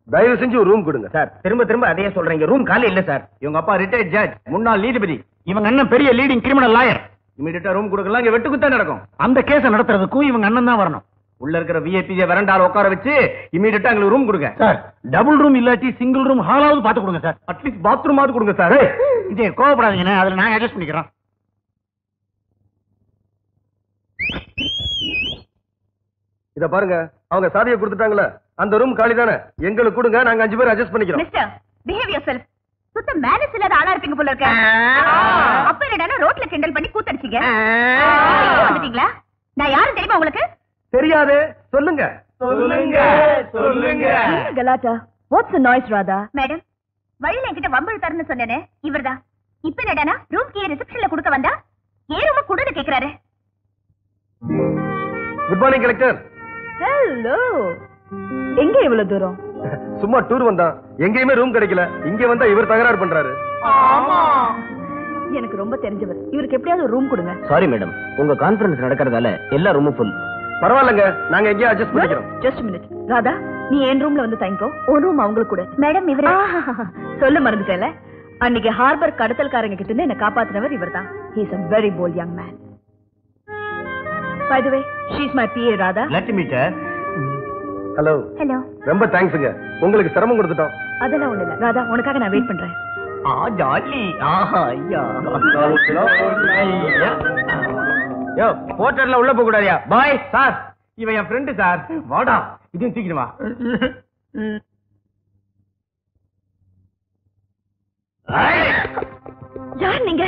தயவு செஞ்சு ஒரு ரூம் கொடுங்க சார். திரும்ப திரும்ப அதையே சொல்றீங்க. ரூம் காலி இல்ல சார். இவங்க அப்பா ரிட்டையர்ட் ஜட்ஜ், முன்னாள் நீதிபதி. இவங்க அண்ணன் பெரிய லீடிங் கிரிமினல் லாயர். இமிடியேட்டா ரூம் கொடுக்கலாம். இங்க வெட்டுக்குத்தான் நடக்கும். அந்த கேஸ நடத்துறதுக்கும் இவங்க அண்ணன் தான் வரணும். உள்ள இருக்கிற விஐபி வரண்டால உட்கார வச்சு இமிடியேட்டா எங்களுக்கு ரூம் கொடுங்க சார். டபுள் ரூம் இல்லாட்டி சிங்கிள் ரூம் ஹாலாவது பாத்து கொடுங்க சார். அட்லீஸ்ட் பாத்ரூமாவது கொடுங்க சார். இதே கோவப்படாதீங்க, அதுல நான் அட்ஜஸ்ட் பண்ணிக்கிறோம். இத பாருங்க, அவங்க சாவியை கொடுத்துட்டாங்களே, அந்த ரூம் காலி தானே, எங்களுக்கு கொடுங்க, நாங்க 5 பேர் அட்ஜஸ்ட் பண்ணிக்கிறோம். Mister, behave yourself. சுத்த மேனஸ் இல்லாத ஆளா இருப்பீங்க போல இருக்க. அப்ப என்னடா ரோட்ல கிண்டல் பண்ணி கூத்தடிச்சீங்க? வந்துட்டீங்களா? நான் யாரும் தெரியுமா உங்களுக்கு? தெரியாது. சொல்லுங்க சொல்லுங்க சொல்லுங்க. கலாட்டா. What's the noise Radha? Madam, வழியில என்கிட்ட வம்பிழுத்தாருன்னு சொன்னேனே, இவர்தான். இப்ப என்னடா ரூம் கீ ரிசப்ஷன்ல கொடுக்க வந்தா ஏன் ரூம் கொடுன்னு கேக்குறாரு. Good morning collector. ஹலோ. எங்க இவ்வளவு தூரம்? சும்மா டூர் வந்தான். எங்கேயுமே ரூம் கிடைக்கல. இங்க வந்தா இவர் தகராறு பண்றாரு. ஆமா, எனக்கு ரொம்ப தெரிஞ்சவர். இவருக்கு எப்படியாவது ஒரு ரூம் கொடுங்க. சாரி மேடம், உங்க கான்ஃபரன்ஸ் நடக்கிறதால எல்லா ரூமும் ஃபுல். பரவாயில்லைங்க, நாங்க எங்கேயும் அட்ஜஸ்ட் பண்ணிக்கிறோம். Just minute. ராதா, நீ என் ரூம்ல வந்து தங்கிக்கோ. ஒரு ரூம் அவங்களுக்கு கூட. மேடம், இவரே சொல்ல மறந்துட்டேல. அன்னைக்கு ஹார்பர் கடத்தல்காரங்க கிட்ட இருந்து என்ன காப்பாத்தினவர் இவர்தான். He is a very bold young man. By the way, she is my PA Radha. Let me meet her. Hello. Hello. ரொம்ப தேங்க்ஸ்ங்க, உங்களுக்கு சிரமம் கொடுத்துட்டோம். அதெல்லாம் ஒண்ணு இல்ல. ராதா, உனக்காக நான் வெயிட் பண்றேன். ஜாலி. ஐயா. யோ, போட்டர்ல உள்ள போக கூடாதியா? பாய் சார், இவன் என் ஃப்ரெண்ட் சார். வாடா, இதையும் தூக்கிடுவா. யார் நீங்க?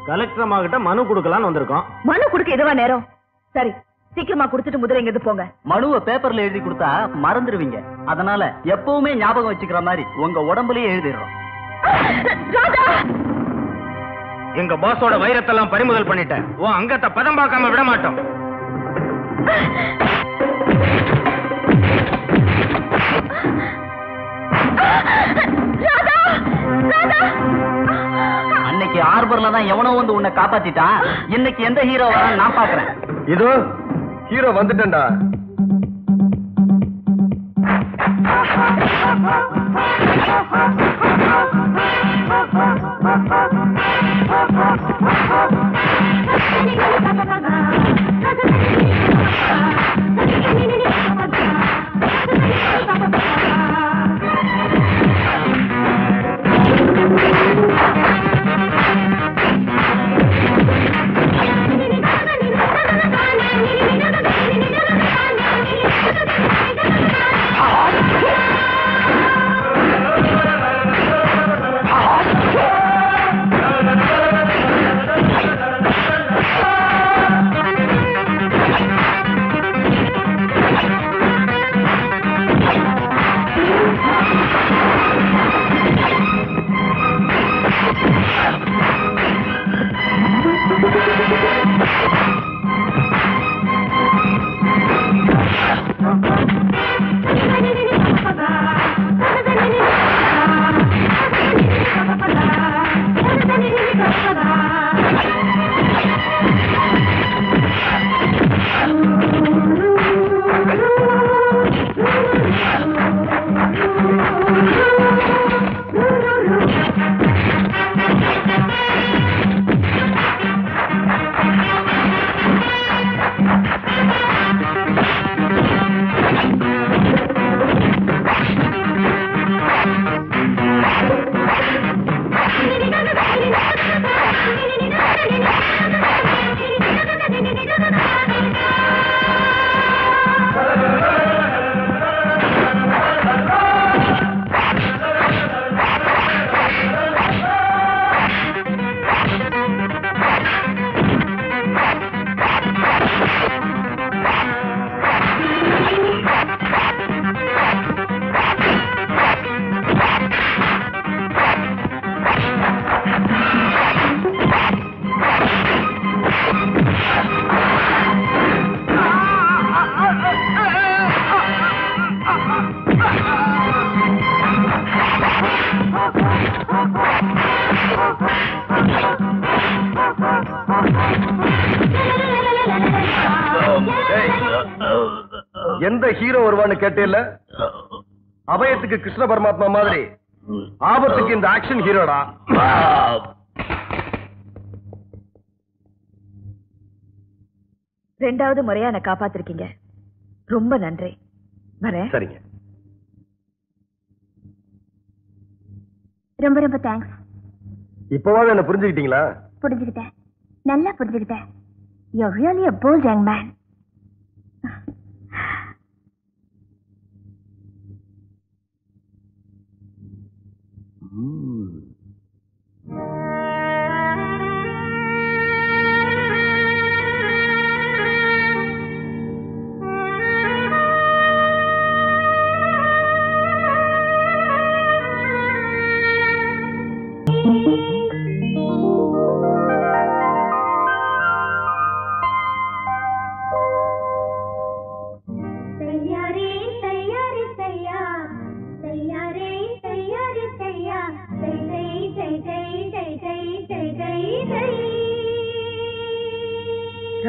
கலெக்டர் அம்மா கிட்ட மனு கொடுக்கலாம்னு வந்திருக்கோம். மனு கொடுக்க எதுவா நேரம்? சரி, சீக்கிரமா கொடுத்துட்டு முதல்ல எங்க போங்க. மனுவை பேப்பர்ல எழுதி கொடுத்தா மறந்துடுவீங்க. அதனால எப்பவுமே ஞாபகம் வச்சுக்கிற மாதிரி உங்க உடம்புலயே எழுதிடுறோம். ராதா, எங்க பாஸோட வைரத்தெல்லாம் பறிமுதல் பண்ணிட்டேன். உன் அங்கத்தை பதம் பார்க்காம விட மாட்டோம். அன்னைக்கு ஹார்பர்ல தான் எவனோ வந்து உன்னை காப்பாத்திட்டான். இன்னைக்கு எந்த ஹீரோ வர நான் பாக்குறேன். இதோ ஹீரோ வந்துட்டேன்டா. எந்த ஹீரோ வருவான்னு கேட்டேல்ல, அபயத்துக்கு கிருஷ்ண பரமாத்மா மாதிரி ஆபத்துக்கு இந்த ஆக்ஷன் ஹீரோடா. ரெண்டாவது முறையா என்ன காப்பாத்திருக்கீங்க, ரொம்ப நன்றி. வரேன். சரிங்க. ரொம்ப ரொம்ப தேங்க்ஸ். இப்பவாவது என்ன புரிஞ்சுக்கிட்டீங்களா? புரிஞ்சுக்கிட்டேன், நல்லா புரிஞ்சுக்கிட்டேன். You're really a bold young man.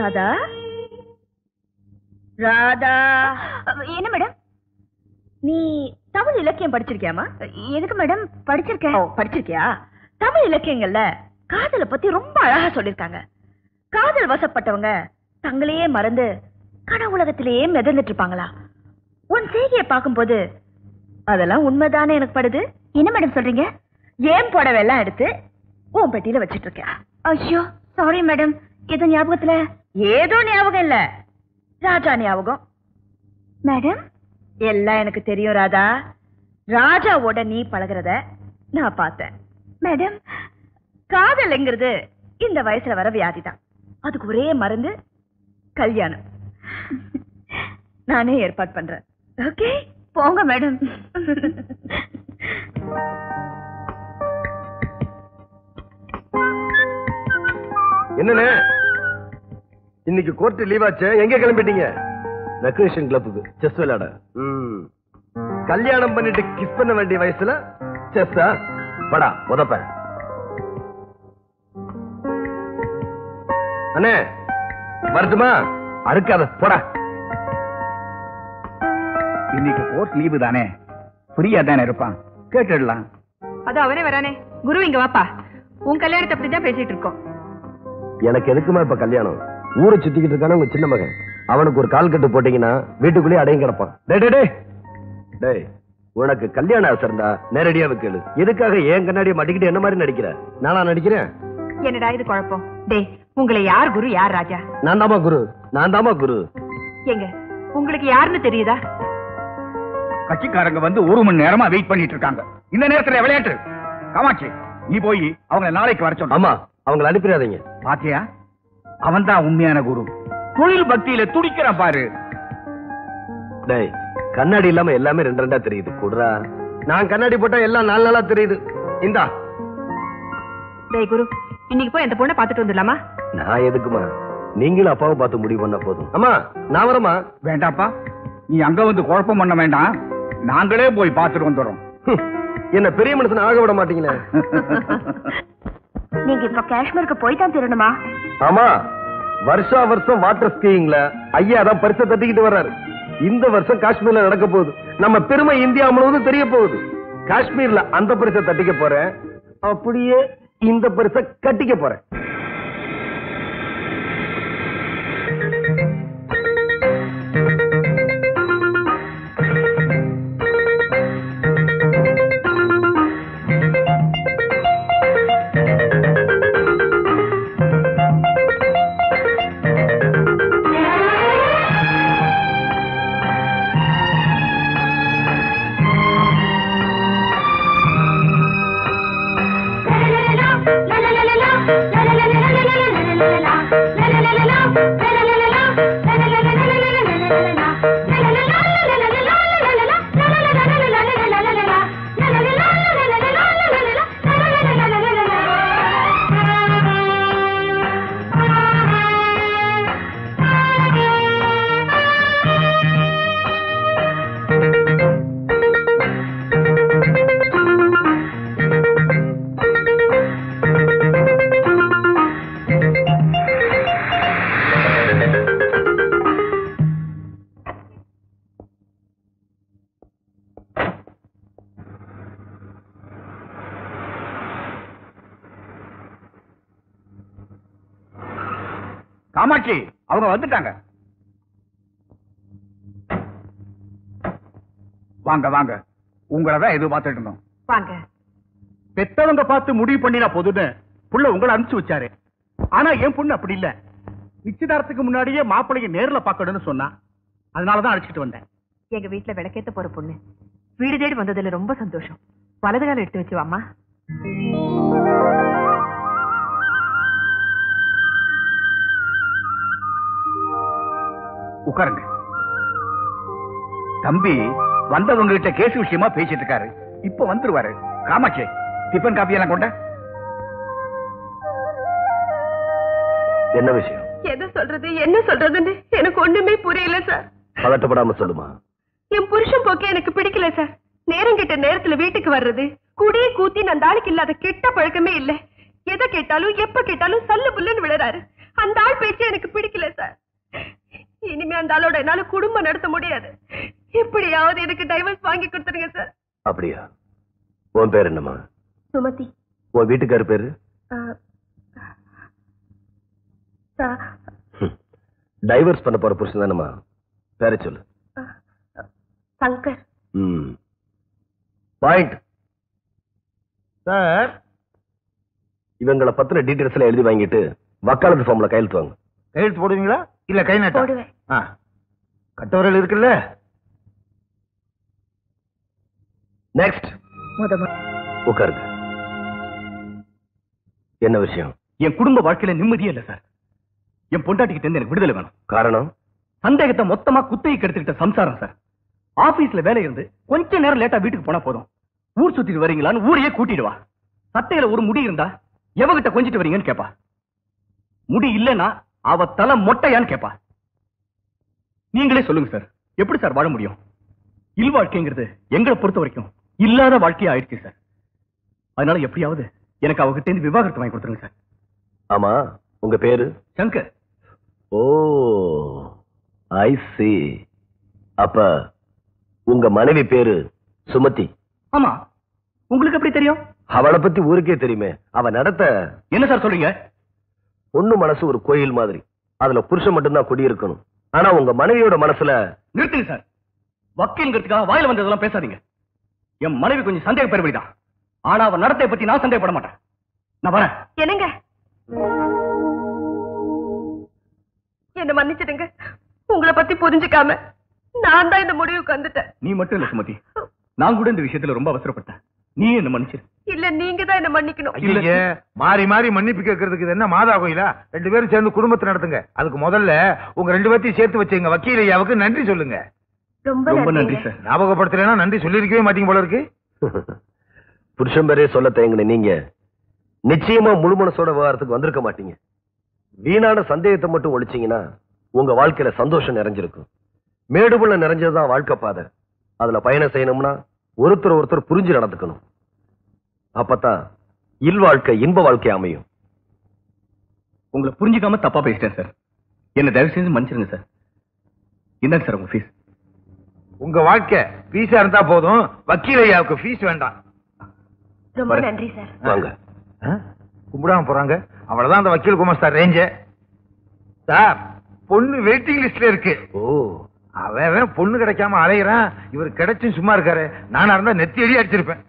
Radha, Radha. என்ன மேடம்? நீ தமிழ் இலக்கியம் படிச்சிருக்கியாமா? எதுக்கு மேடம்? படிச்சிருக்கேன். படிச்சிருக்கியா? தமிழ் இலக்கியங்கள்ல காதலை பத்தி ரொம்ப அழகா சொல்லிருக்காங்க. காதல் வசப்பட்டவங்க தங்களையே மறந்து கனவுலகத்திலேயே மிதந்துட்டு இருப்பாங்களா? உன் செய்தியை பார்க்கும்போது அதெல்லாம் உண்மைதானே எனக்கு படுது. என்ன மேடம் சொல்றீங்க? ஏன் புடவெல்லாம் எடுத்து உன் பெட்டியில வச்சிட்டு இருக்கேன். ஐயோ சாரி மேடம், ஏதோ ஞாபகத்துல. ஏதோ ஞாபகம் இல்ல, ராஜா ஞாபகம். மேடம் எல்லாம் எனக்கு தெரியும் ராதா. ராஜாவோட நீ பழகிறத நான் பார்த்தேன். மேடம், காதல்ங்கிறது இந்த வயசுல வர வியாதிதான். அதுக்கு ஒரே மருந்து கல்யாணம். நானே ஏற்பாடு பண்றேன். ஓகே, போங்க மேடம். என்னன்னு இன்னைக்கு கோர்ட் லீவ் ஆச்சு, எங்க கிளம்பிட்டீங்க? ரெக்ரியேஷன் கிளப்புக்கு செஸ் விளையாட. கல்யாணம் பண்ணிட்டு கிஸ் பண்ண வேண்டிய வயசுல செஸ்ஸா? படா உதப்ப. அண்ணே வரட்டுமா? அறுக்காத போடா. இன்னைக்கு கோர்ட் லீவு தானே, ஃப்ரீயா தானே இருப்பான், கேட்டுடலாம். அது அவனே வரானே. குரு இங்க வாப்பா, உன் கல்யாணத்தை அப்படிதான் பேசிட்டு இருக்கோம். எனக்கு எதுக்குமா இப்ப கல்யாணம்? ஊரை சுத்திக்கிட்டு இருக்கான உங்க சின்ன மகன், அவனுக்கு ஒரு கால் கட்டு போட்டீங்கன்னா வீட்டுக்குள்ளேயே அடையும் கிடப்பான். டேய், உனக்கு கல்யாணம் ஆசை இருந்தா நேரடியாவே கேளு. எதுக்காக ஏன் கண்ணாடியை மாட்டிக்கிட்டு என்ன மாதிரி நடிக்கிற? நானா நடிக்கிறேன்? என்னடா இது குழப்பம்? டேய், உங்களை யார் குரு யார் ராஜா? நான் தாமா குரு. எங்க உங்களுக்கு யாருன்னு தெரியுதா? கட்சிக்காரங்க வந்து 1 மணி நேரமா வெயிட் பண்ணிட்டு இருக்காங்க. இந்த நேரத்துல விளையாட்டு காமாட்சி, நீ போய் அவங்க நாளைக்கு வர சொல்லு. ஆமா, அவங்களை அனுப்பிடாதீங்க. பாத்தியா, அவன் தான் உண்மையான குரு. தொழில் பக்தியில துடிக்கிறான் பாரு. டேய், கண்ணாடி இல்லாம எல்லாமே 2 தெரியுது. குடுறா. நான் கண்ணாடி போட்டா எல்லாம் 4 நாளா தெரியுது. இந்தா. டேய் குரு, இன்னைக்கு போய் அந்த பொண்ணை பாத்துட்டு வந்துடலாமா? நான் எதுக்குமா? நீங்களும் அப்பாவை பார்த்து முடிவு பண்ணா போதும். அம்மா நான் வரமா? வேண்டாப்பா, நீ அங்க வந்து குழப்பம் பண்ண வேண்டாம், நாங்களே போய் பார்த்துட்டு வந்துடுறோம். என்ன பெரிய மனுஷன் ஆக விட மாட்டீங்களே. நீங்க இப்ப காஷ்மீருக்கு போய் தான் திருணுமா? ஆமா, வருஷா வருஷம் வாட்டர் ஸ்கீயிங்ல ஐயா தான் பரிசை தட்டிக்கிட்டு வர்றாரு. இந்த வருஷம் காஷ்மீர்ல நடக்க போகுது. நம்ம பெருமை இந்தியா முழுவதும் தெரிய போகுது. காஷ்மீர்ல அந்த பரிசை தட்டிக்க போறேன், அப்படியே இந்த பரிசை கட்டிக்க போறேன். la la la la la la Kamakshi அவங்க வந்துட்டாங்க. வாங்க வாங்க, உங்களதான் எதிர்பார்த்துட்டு இருந்தோம். வாங்க. பெத்தவங்க பார்த்து முடிவு பண்ணினா போதுன்னு புள்ள உங்களை அனுப்பிச்சு வச்சாரு. ஆனா என் பொண்ணு அப்படி இல்ல. நிச்சயதார்த்தத்துக்கு முன்னாடியே மாப்பிள்ளைய நேர்ல பாக்கணும்னு சொன்னா, அதனாலதான் அழைச்சிட்டு வந்தேன். எங்க வீட்டுல விளக்கேத்த போற பொண்ணு வீடு தேடி வந்ததுல ரொம்ப சந்தோஷம். வலது கால எடுத்து வச்சு வாமா. உட்காருங்க. தம்பி வந்தவங்க கிட்ட கேஸ் விஷயமா பேசிட்டு இருக்காரு. இப்ப வந்துருவாரு. காமாட்சி, டிபன் காப்பி எல்லாம் கொண்ட. என்ன விஷயம்? எது சொல்றது என்ன சொல்றதுன்னு எனக்கு ஒண்ணுமே புரியல சார். பதட்டப்படாம சொல்லுமா. என் புருஷன் போக்கே எனக்கு பிடிக்கல சார். நேரம் கிட்ட நேரத்துல வீட்டுக்கு வர்றது, குடியே கூத்தி அந்த ஆளுக்கு இல்லாத கெட்ட பழக்கமே இல்ல. எதை கேட்டாலும் எப்ப கேட்டாலும் சல்லு புல்லுன்னு விழுறாரு. அந்த ஆள் பேச்சு எனக்கு பிடிக்கல சார். இனிமே அந்த ஆளோட என்னால குடும்பம் நடத்த முடியாது. எப்படியாவது எனக்கு டைவர்ஸ் வாங்கி கொடுத்துருங்க சார். அப்படியா? உன் பேர் என்னம்மா? சுமதி. உன் வீட்டுக்காரு பேரு? டைவர்ஸ் பண்ண போற புருஷன் தானம்மா? பேரை சொல்லு. சங்கர். Point sir. இவங்களை பத்தின டீடைல்ஸ் எல்லாம் எழுதி வாங்கிட்டு வக்காலத்து ஃபார்ம்ல கையெழுத்து வாங்க. கையெழுத்து போடுவீங்களா இல்ல கை நட்டா? போடுவேன். கட்டவரல் இருக்குல்ல. நெக்ஸ்ட். உட்காருங்க. என்ன விஷயம்? என் குடும்ப வாழ்க்கையில நிம்மதியே இல்ல சார். என் பொண்டாட்டிக்கிட்ட இருந்து எனக்கு விடுதலை வேணும். காரணம்? சந்தேகத்தை மொத்தமா குத்தகைக்கு எடுத்துக்கிட்ட சம்சாரம் சார். ஆபீஸ்ல வேலை இருந்து கொஞ்ச நேரம் லேட்டா வீட்டுக்கு போனா போதும், ஊர் சுத்திட்டு வரீங்களான்னு ஊரையே கூட்டிடுவா. சட்டையில ஒரு முடி இருந்தா எவகிட்ட கொஞ்சிட்டு வரீங்கன்னு கேப்பா. முடி இல்லைன்னா அவ தலை மொட்டையான்னு கேப்பா. நீங்களே சொல்லுங்க சார், எப்படி சார் வாழ முடியும்? இல்வாழ்க்கைங்கிறது எங்களை பொறுத்த வரைக்கும் இல்லாத வாழ்க்கையா ஆயிடுச்சு சார். அதனால எப்படியாவது எனக்கு அவகிட்ட இருந்து விவாகரத்து வாங்கி கொடுத்துருங்க சார். ஆமா, உங்க பேரு? சங்கர். ஓ, ஐ see. அப்ப உங்க மனைவி பேரு சுமதி? ஆமா. உங்களுக்கு எப்படி தெரியும்? அவளை பத்தி ஊருக்கே தெரியுமே. அவ நடத்த. என்ன சார் சொல்றீங்க? பொண்ணு மனசு ஒரு கோயில் மாதிரி, அதுல புருஷன் மட்டும்தான் குடியிருக்கணும். ஆனா உங்க மனைவியோட மனசுல. நிறுத்துங்க சார். வக்கீல்ங்கிறதுக்காக வாயில வந்ததெல்லாம் பேசாதீங்க. என் மனைவி கொஞ்சம் சந்தேக பெருமைதான். ஆனா அவன் நடத்தை பத்தி நான் சந்தேகப்பட மாட்டேன். நான் வரேன். என்னங்க, என்ன மன்னிச்சிடுங்க. உங்களை பத்தி புரிஞ்சுக்காம நான் தான் இந்த முடிவுக்கு வந்துட்டேன். நீ மட்டும் இல்ல சுமதி, நான் கூட இந்த விஷயத்துல ரொம்ப அவசரப்பட்டேன். நீ என்ன மன்னிச்சிரு. இல்ல, நீங்க தான் என்ன மன்னிக்கணும். இல்ல, மாறி மாறி மன்னிப்பு கேட்கறதுக்கு இது என்ன மாதா கோயிலா? 2 பேரும் சேர்ந்து குடும்பத்தை நடத்துங்க. அதுக்கு முதல்ல உங்க 2 பேர்த்தையும் சேர்த்து வச்சுங்க. வக்கீல் ஐயாவுக்கு நன்றி சொல்லுங்க. ரொம்ப நன்றி சார். ஞாபகப்படுத்தலைன்னா நன்றி சொல்லிருக்கவே மாட்டீங்க போல இருக்கு. புருஷன் பேரே சொல்ல தயங்குன நீங்க நிச்சயமா முழு மனசோட விவகாரத்துக்கு வந்திருக்க மாட்டீங்க. வீணான சந்தேகத்தை மட்டும் ஒழிச்சீங்கன்னா உங்க வாழ்க்கையில சந்தோஷம் நிறைஞ்சிருக்கும். மேடுபுள்ள நிறைஞ்சதுதான் வாழ்க்கை பாதை. அதுல பயணம் செய்யணும்னா ஒருத்தர் புரிஞ்சு நடந்துக்கணும். அப்பதான் இல்வாழ்க்கை இன்ப வாழ்க்கை அமையும். உங்களை புரிஞ்சுக்காம தப்பா பேசிட்டேன் சார். என்ன தயவு செஞ்சு மன்னிச்சிருங்க சார். என்னங்க சார் உங்க ஃபீஸ்? உங்க வாழ்க்கை ஃபீஸா இருந்தா போதும், வக்கீல் ஐயாவுக்கு ஃபீஸ் வேண்டாம். ரொம்ப நன்றி சார். வாங்க. கும்பிடாம போறாங்க. அவ்வளவுதான் அந்த வக்கீல் குமாஸ்தார் ரேஞ்ச. சார், பொண்ணு வெயிட்டிங் லிஸ்ட்ல இருக்கு. ஓ, அவன் பொண்ணு கிடைக்காம அலையிறான். இவர் கிடைச்சும் சும்மா இருக்காரு. நானா இருந்தா நெத்தி அடி அடிச்சிருப்பேன்.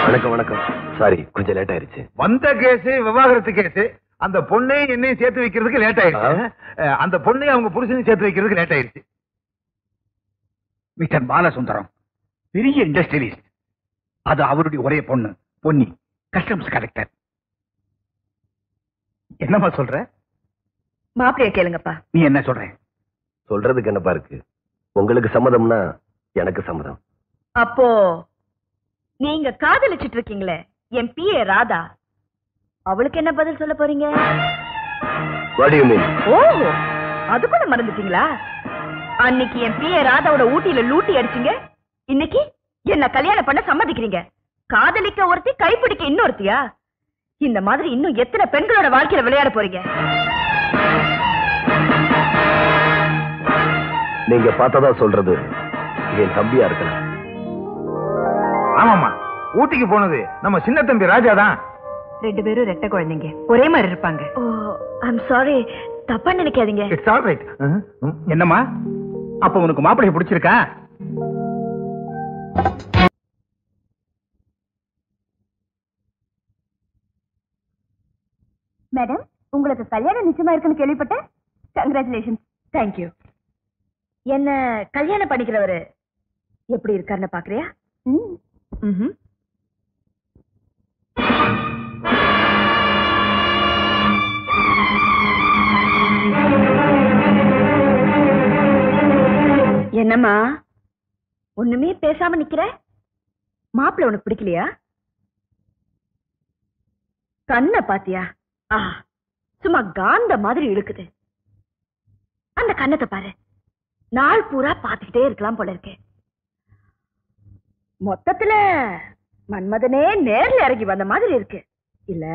வணக்கம் வணக்கம். சாரி, கொஞ்சம் லேட் ஆயிருச்சு. வந்த கேஸ் விவாகரத்து கேஸ். அந்த பொண்ணை என்னையும் சேர்த்து வைக்கிறதுக்கு லேட் ஆயிடுச்சு. அந்த பொண்ணை அவங்க புருஷனையும் சேர்த்து வைக்கிறதுக்கு லேட் ஆயிடுச்சு. மிஸ்டர் பாலசுந்தரம் பெரிய இண்டஸ்ட்ரியலிஸ்ட். அது அவருடைய ஒரே பொண்ணு பொன்னி, கஸ்டம்ஸ் கலெக்டர். என்னமா சொல்ற? மாப்பிளைய கேளுங்கப்பா. நீ என்ன சொல்ற? சொல்றதுக்கு என்னப்பா இருக்கு? உங்களுக்கு சம்மதம்னா எனக்கு சம்மதம். அப்போ நீங்க காதலிச்சிட்டு இருக்கீங்களே என் பிஏ ராதா, அவளுக்கு என்ன பதில் சொல்ல போறீங்க? What do you mean? ஓ, அது கூட மறந்துட்டீங்களா? அன்னைக்கு என் பிஏ ராதாவோட ஊட்டியில லூட்டி அடிச்சீங்க. இன்னைக்கு என்ன கல்யாணம் பண்ண சம்மதிக்கிறீங்க. காதலிக்க ஒருத்தி, கைப்பிடிக்க இன்னொருத்தியா? இந்த மாதிரி இன்னும் எத்தனை பெண்களோட வாழ்க்கையில விளையாட போறீங்க? நீங்க பார்த்ததா சொல்றது என் தம்பியா இருக்கலாம். ஆமாமா, ஊட்டிக்கு போனது நம்ம சின்ன தம்பி ராஜா தான். 2 பேரும் ரெட்டை குழந்தைங்க, ஒரே மாதிரி இருப்பாங்க. ஓ, ஐம் சாரி, தப்பா நினைக்காதீங்க. It's all right. என்னம்மா, அப்ப உனக்கு மாப்பிள்ளைய பிடிச்சிருக்கா? மேடம், உங்களுக்கு கல்யாணம் நிச்சயமா இருக்குன்னு கேள்விப்பட்டேன். கங்க்ராச்சுலேஷன்ஸ். தேங்க்யூ. என்ன கல்யாணம் பண்ணிக்கிறவரு எப்படி இருக்காருன்னு பாக்குறியா? ம்ஹும். என்னம்மா ஒண்ணுமே பேசாம நிக்கிற? மாப்பிள்ளை உனக்கு பிடிக்கலையா? கண்ண பாத்தியா? சும்மா காந்த மாதிரி இழுக்குது. அந்த கண்ணத்தை பாரு, நாள் பூரா பாத்துக்கிட்டே இருக்கலாம் போல இருக்கே. மொத்தத்துல மன்மதனே நேர்ல இறங்கி வந்த மாதிரி இருக்கு இல்ல?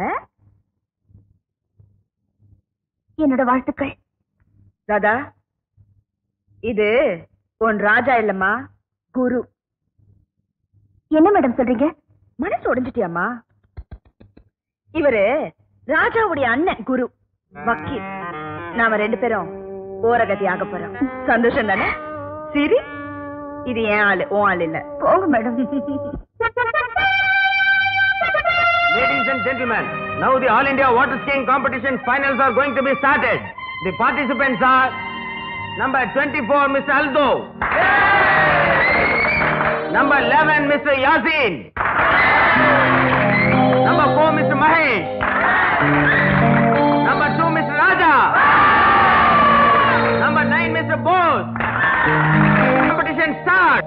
என்னோட வாழ்த்துக்கள். ராதா, இது உன் ராஜா இல்லம்மா, குரு. என்ன மேடம் சொல்றீங்க? மனசு உடைஞ்சிட்டியாமா? இவரு ராஜாவுடைய அண்ணன் குரு, வக்கீல். நாம 2 பேரும் ஓரகதி ஆக போறோம். சந்தோஷம் தானே? சரி, இது என் ஆளு, உன் ஆள் இல்ல. போங்க madam. Ladies and gentlemen, now the All India Water Skiing Competition finals are going to be started. The participants are number 24, Mr. Aldo. Number 11, Mr. Yasin. Number 4, Mr. Mahesh. Number 2, Mr. Raja. Number 9, Mr. Bose. Competition start.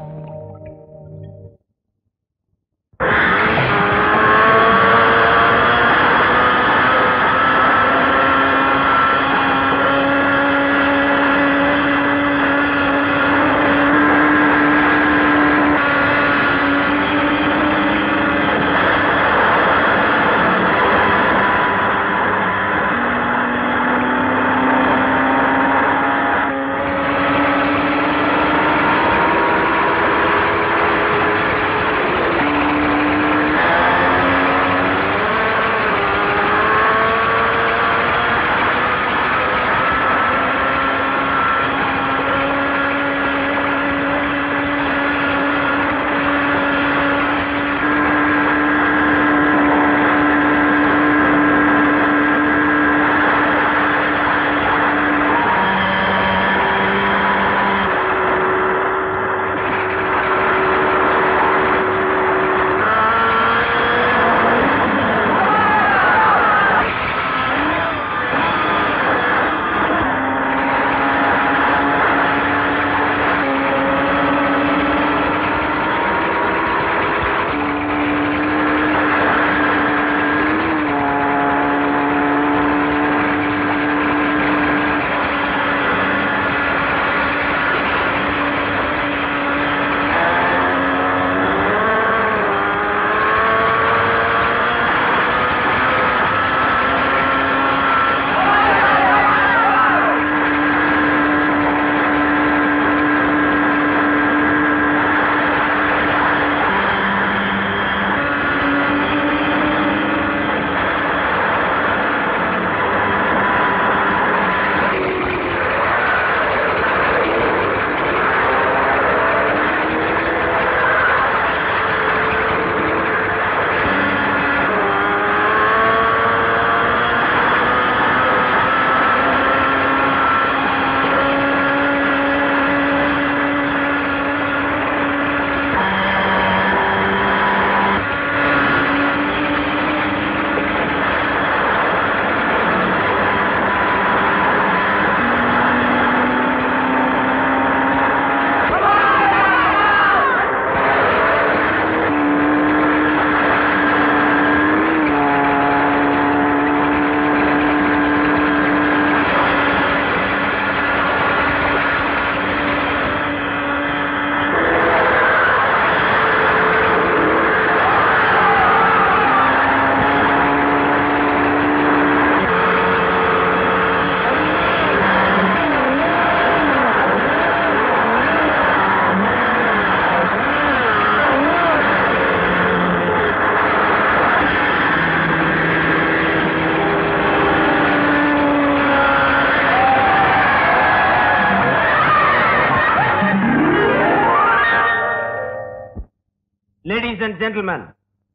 gentlemen,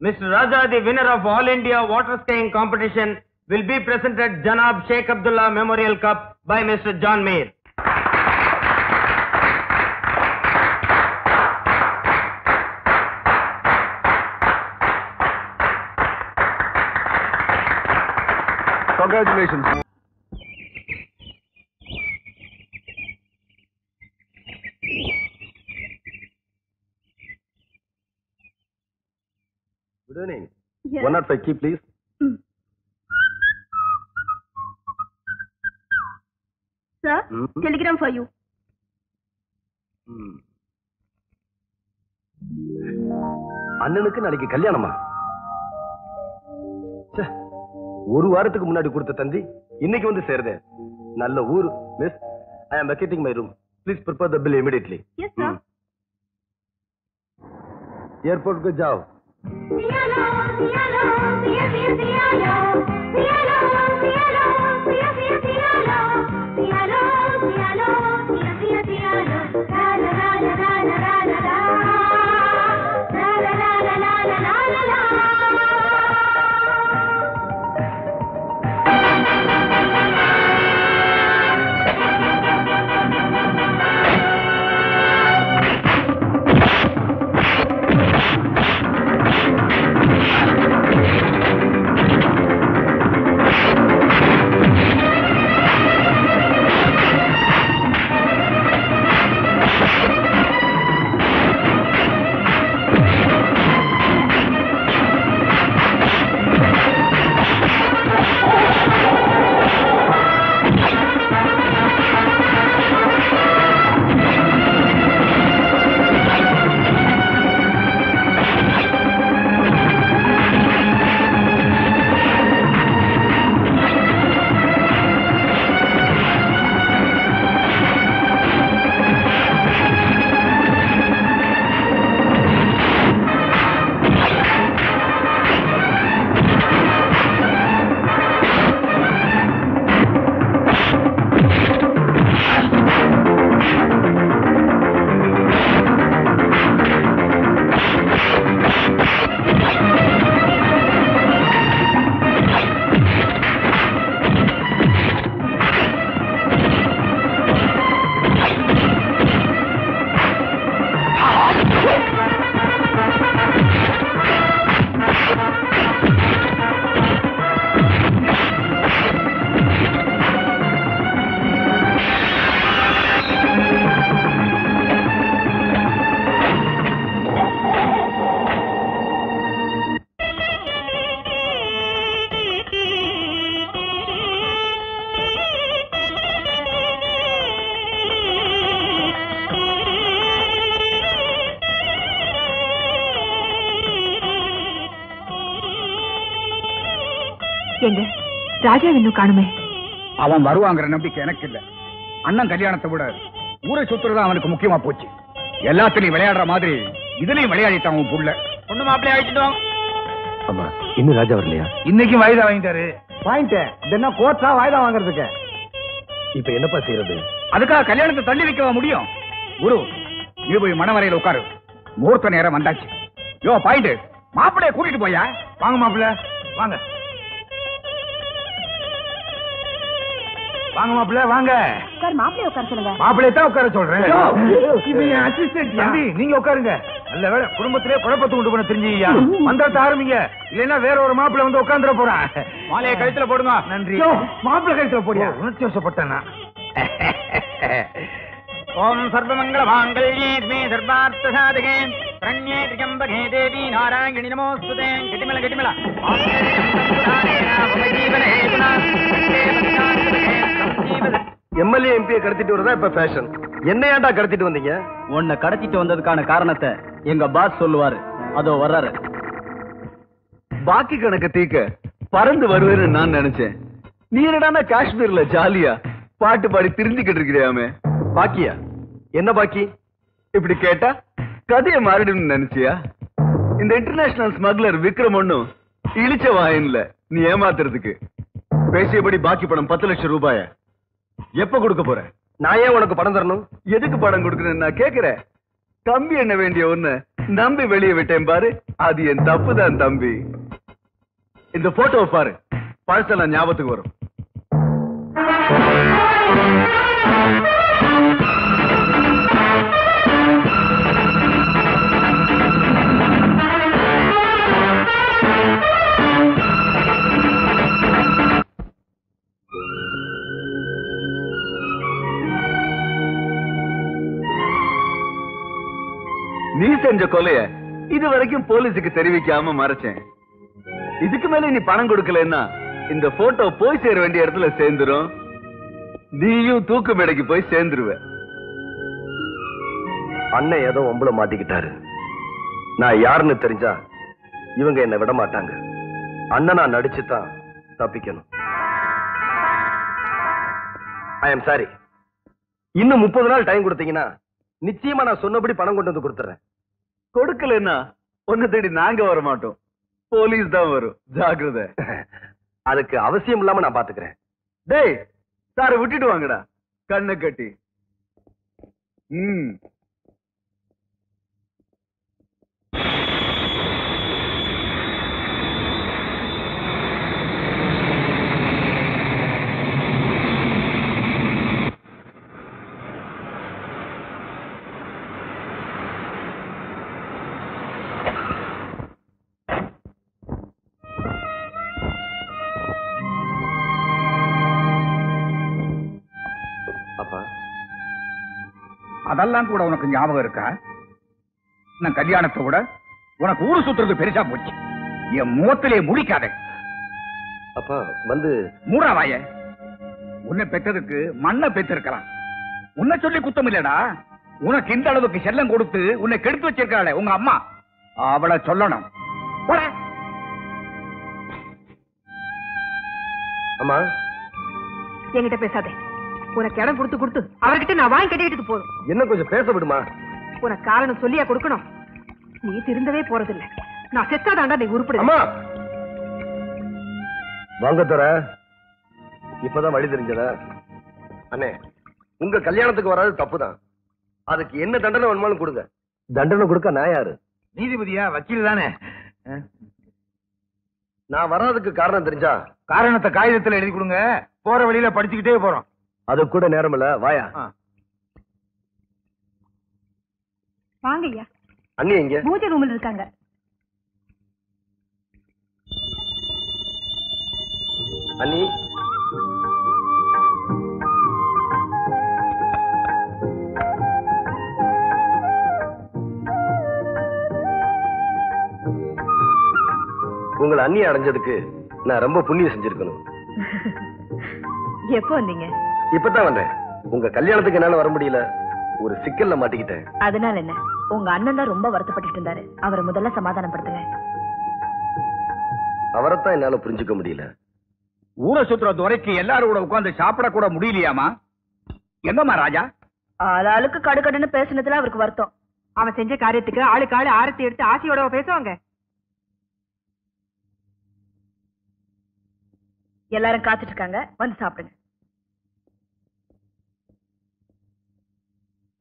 Mr. Raja, the winner of All India Water Skiing Competition, will be presented Janab Sheikh Abdullah Memorial Cup by Mr. John Mayer. Congratulations. Good evening. Yes. 105 key, please. Sir, telegram for you. அண்ணனுக்கு நாளைக்கு கல்யாணமா? ச்சே, ஒரு வாரத்துக்கு முன்னாடி கொடுத்த தந்தி இன்னைக்கு வந்து சேருதே. நல்ல ஊர். Miss, I am vacating my room. Please prepare the bill immediately. Yes, sir. Airport को जाओ. எங்க ராஜா இன்னும் காணுமே? அவன் வருவாங்கிற நம்பிக்கை எனக்கு இல்ல. அண்ணன் கல்யாணத்தை விட ஊரை சுத்துறது அவனுக்கு முக்கியமா போச்சு. எல்லாத்திலையும் விளையாடுற மாதிரி இதுலயும் விளையாடிட்டான் அவன் புள்ள. பொண்ணு மாப்பிள்ளை அழைச்சிட்டோம். ஆமா, இன்னும் ராஜா வரலையா? இன்னைக்கும் வாய்தா வாங்கிட்டாரு. பாயிண்ட் என்ன கோர்ட்டா வாய்தா வாங்குறதுக்கு? இப்ப என்னப்பா செய்யறது? அதுக்காக கல்யாணத்தை தள்ளி வைக்கவா முடியும்? குரு, நீ போய் மணவரையில் உட்காரு. முகூர்த்த நேரம் வந்தாச்சு. யோ பாயிண்ட், மாப்பிள்ளைய கூட்டிட்டு போயா. வாங்க மாப்பிள்ள, வாங்க வாங்க மாப்பிள்ள, வாங்க. சார், மாப்பிள்ளைய உட்கார சொல்லுங்க. மாப்பிள்ளைய தான் உட்கார சொல்றேன். தம்பி, நீங்க உட்காருங்க. நல்ல வேலை குடும்பத்திலே குழப்பத்தை உண்டு பண்ண தெரிஞ்சுயா. மந்திரத்தை ஆரம்பிங்க, இல்லைன்னா வேற ஒரு மாப்பிள்ளை வந்து உட்காந்துட போறான். மாலையை கழுத்துல போடுங்க. நன்றி. மாப்பிள்ளை கழுத்துல போடியா. உணர்ச்சி வசப்பட்டேன்னா. ஓம் சர்வமங்கள மாங்கல்யே ஸ்மே சர்வார்த்த சாதகே பிரண்யே த்ரியம்பகே தேவி நாராயணி நமோஸ்துதே. கெட்டிமல கெட்டிமல எம்எல்ஏ எம்பியை கடத்திட்டு வரதா இப்ப ஃபேஷன். என்ன ஏன்டா கடத்திட்டு வந்தீங்க? உன்னை கடத்திட்டு வந்ததுக்கான காரணத்தை எங்க பாஸ் சொல்லுவாரு. அதோ வர்றாரு. பாக்கி கணக்கு தீக்க பறந்து வருவேன்னு நான் நினைச்சேன். நீ என்னடா காஷ்மீர்ல ஜாலியா பாட்டு பாடி திரிஞ்சுக்கிட்டு இருக்கிறியாமே. பாக்கியா? என்ன பாக்கி? இப்படி கேட்டா கதையை மாறிடும்னு நினைச்சியா? இந்த இன்டர்நேஷனல் ஸ்மக்லர் விக்ரம் ஒண்ணும் இழிச்ச வாயின்ல நீ ஏமாத்துறதுக்கு. பேசியபடி பாக்கி பணம் 10 லட்சம் ரூபாய எப்ப கொடுக்க போற? நான் ஏன் உனக்கு பணம் தரணும்? எதுக்கு பணம் கொடுக்கணும்னு நான் கேக்குறேன். தம்பி என்ன வேண்டிய ஒண்ணு நம்பி வெளியே விட்டேன் பாரு, அது என் தப்பு தான் தம்பி. இந்த போட்டோவை பாரு, பழசெல்லாம் ஞாபகத்துக்கு வரும். நீ செஞ்ச கொலைய இது வரைக்கும் போலீஸுக்கு தெரிவிக்காம மறைச்சேன். இதுக்கு மேல நீ பணம் கொடுக்கலன்னா இந்த போட்டோ போய் சேர வேண்டிய இடத்துல சேர்ந்துரும். நீயும் தூக்கு மேடைக்கு போய் சேர்ந்துருவ. அண்ணன் ஏதோ ஒம்பள மாட்டிக்கிட்டாரு. நான் யாருன்னு தெரிஞ்சா இவங்க என்ன விட மாட்டாங்க. அண்ணனா நடிச்சுதான் தப்பிக்கணும். I am sorry. இன்னும் 30 நாள் டைம் கொடுத்தீங்கன்னா நிச்சயமா நான் சொன்னபடி பணம் கொண்டு வந்து கொடுத்துறேன். கொடுக்கலன்னா ஒன்னு தேடி நாங்க வர மாட்டோம், போலீஸ் தான் வரும். ஜாக்கிரதை. அதுக்கு அவசியம் இல்லாம நான் பாத்துக்கிறேன். டேய், சார விட்டுட்டு வாங்கடா, கண்ணை கட்டி. அதெல்லாம் கூட உனக்கு ஞாபகம் இருக்கா? நான் கல்யாணத்தை விட உனக்கு ஊரு சுத்துறது பெருசா போச்சு. என் முகத்திலே முடிக்காத. அப்பா வந்து மூறாவாய, உன்னை பெற்றதுக்கு மண்ணை பெற்றிருக்கலாம். உன்னை சொல்லி குத்தம் இல்லடா. உனக்கு இந்த அளவுக்கு செல்லம் கொடுத்து உன்னை கெடுத்து வச்சிருக்காளே உங்க அம்மா, அவளை சொல்லணும். அம்மா என்கிட்ட பேசாதே. உனக்கு இடம் கொடுத்து கொடுத்து அவர்கிட்ட நான் வாங்கி கட்டிக்கிட்டு போதும். என்ன கொஞ்சம் பேச விடுமா? உனக்கு காரணம் சொல்லியா கொடுக்கணும்? நீ திருந்தவே போறதில்லை. நான் செத்தாதாண்டா நீ உருப்படு. அம்மா வாங்க தர. இப்பதான் வழி தெரிஞ்சதா? அண்ணே, உங்க கல்யாணத்துக்கு வராது தப்புதான். அதுக்கு என்ன தண்டனை வேணுமாலும் கொடுங்க. தண்டனை கொடுக்க நான் யாரு? நீதிபதியா, வக்கீல் தானே. நான் வராதுக்கு காரணம் தெரிஞ்சா காரணத்தை காகிதத்துல எழுதி கொடுங்க. போற வழியில படிச்சுக்கிட்டே போறோம். அது கூட நேரம் இல்ல. வாயா. வாங்க ஐயா. அண்ணி எங்க? பூஜை ரூம்ல இருக்காங்க. அண்ணி உங்களை அண்ணி அடைஞ்சதுக்கு நான் ரொம்ப புண்ணியம் செஞ்சிருக்கணும். எப்போ வந்தீங்க? இப்பதான் வந்தேன். உங்க கல்யாணத்துக்கு என்னால வர முடியல. ஒரு சிக்கல்ல மாட்டிக்கிட்டேன். அதனால என்ன? உங்க அண்ணன் தான் ரொம்ப வருத்தப்பட்டு இருந்தாரு. அவரை முதல்ல சமாதானப்படுத்துங்க. அவரைத்தான் என்னால புரிஞ்சுக்க முடியல. ஊரை சுத்துற துறைக்கு எல்லாரும் கூட உட்கார்ந்து சாப்பிட கூட முடியலையாமா? எங்கம்மா ராஜா? ஆளாளுக்கு கடுக்கடுன்னு பேசுனதுல அவருக்கு வருத்தம். அவன் செஞ்ச காரியத்துக்கு ஆளுக்கு ஆளு ஆரத்தி எடுத்து ஆசையோட பேசுவாங்க. எல்லாரும் காத்துட்டு இருக்காங்க, வந்து சாப்பிடுங்க.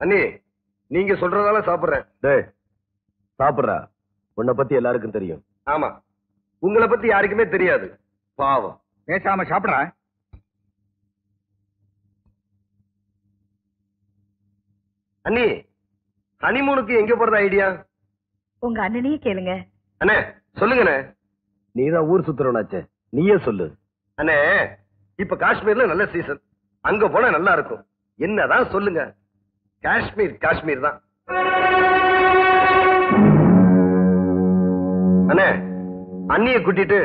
அண்ணி, நீங்க சொல்றதால சாப்பிடுறேன். டேய், சாப்பிடுறா. உன்னை பத்தி எல்லாருக்கும் தெரியும். ஆமா, உங்களை பத்தி யாருக்குமே தெரியாது. பாவம். பேசாம சாப்பிடுற. அண்ணி, ஹனிமூனுக்கு எங்க போறது ஐடியா? உங்க அண்ணனையே கேளுங்க. அண்ணே சொல்லுங்கண்ணே. நீதான் ஊர் சுத்துறவனாச்சே, நீயே சொல்லு. அண்ணே, இப்ப காஷ்மீர்ல நல்ல சீசன். அங்க போனா நல்லா இருக்கும். என்னதான் சொல்லுங்க. காஷ்மீர் காஷ்மீர் தான். அண்ணே, அண்ணிய கூட்டிட்டு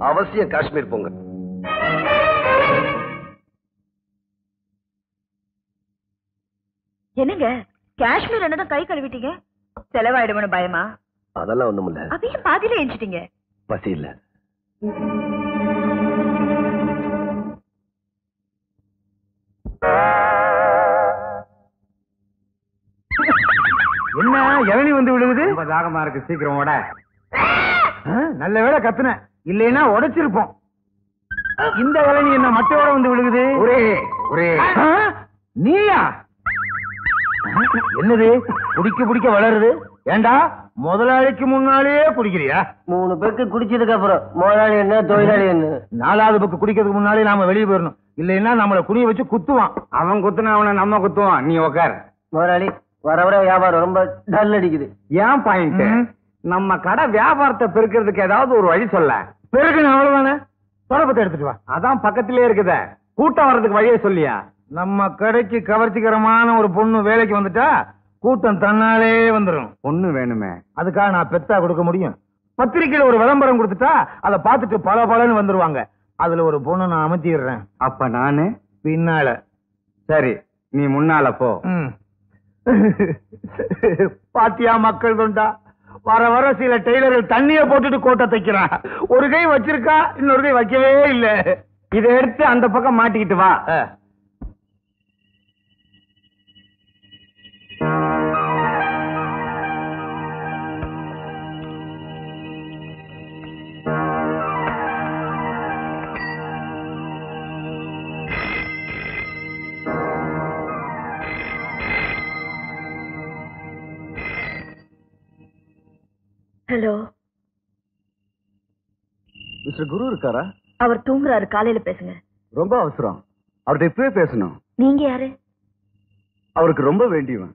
அவசியம் காஷ்மீர் போங்க. என்னங்க காஷ்மீர் என்னதான் கை கழுவிட்டீங்க? செலவாயிடுமனு பயமா? அதெல்லாம் ஒண்ணும் இல்ல. அதையும் பாதியில எஞ்சிட்டீங்க. பசி இல்ல. என்ன இளநீ வந்து விழுகுது? ரொம்ப தாகமா இருக்கு, சீக்கிரம் ஓட. நல்ல வேளை கத்துன, இல்லைன்னா உடைச்சிருப்போம். இந்த இளநீ என்ன மட்டையோட வந்து விழுகுது? ஒரே ஒரே. நீயா? என்னது புடிக்க புடிக்க வளருது? ஏண்டா முதலாளிக்கு முன்னாலேயே குடிக்கிறியா? 3 பேருக்கு குடிச்சதுக்கு அப்புறம் முதலாளி என்ன தொழிலாளி என்ன? 4வது பக்கம் குடிக்கிறதுக்கு முன்னாலே நாம வெளியே போயிடணும். இல்லைன்னா நம்மள குனிய வச்சு குத்துவான். அவன் குத்துனா அவனை நம்ம குத்துவான். நீ உக்கார். முதலாளி வர வர வியாபாரம் ரொம்ப டல் அடிக்குது. ஏன் பாயிண்ட்? நம்ம கடை வியாபாரத்தை பெருக்கிறதுக்கு ஏதாவது ஒரு வழி சொல்ல. பெருக்கணும் அவ்வளவுதானே. தொடப்பத்தை எடுத்துட்டு வா. அதான் பக்கத்திலே இருக்குத. கூட்டம் வர்றதுக்கு வழியே சொல்லியா? நம்ம கடைக்கு கவர்ச்சிகரமான ஒரு பொண்ணு வேலைக்கு வந்துட்டா கூட்டம் தன்னாலே வந்துடும். பொண்ணு வேணுமே, அதுக்காக நான் பெத்தா கொடுக்க முடியும்? பத்திரிக்கையில ஒரு விளம்பரம் கொடுத்துட்டா அதை பார்த்துட்டு பல பலன்னு வந்துருவாங்க. அதுல ஒரு பொண்ணு நான் அமைத்திடுறேன். அப்ப நானு பின்னால. சரி, நீ முன்னால போ. பாத்தியா மக்கள் தொண்டா? வர வர சில டெய்லர்கள் தண்ணிய போட்டுட்டு கோட்டை தைக்கிறான். ஒரு கை வச்சிருக்கா, இன்னொரு கை வைக்கவே இல்லை. இதை எடுத்து அந்த பக்கம் மாட்டிக்கிட்டு வா. ஹலோ, மிஸ்டர் குரு இருக்காரா? அவர் தூங்குறாரு. காலையில பேசுங்க. ரொம்ப அவசரம். அவர்கிட்ட இப்பவே பேசணும். நீங்க யாரு? அவருக்கு ரொம்ப வேண்டியவன்.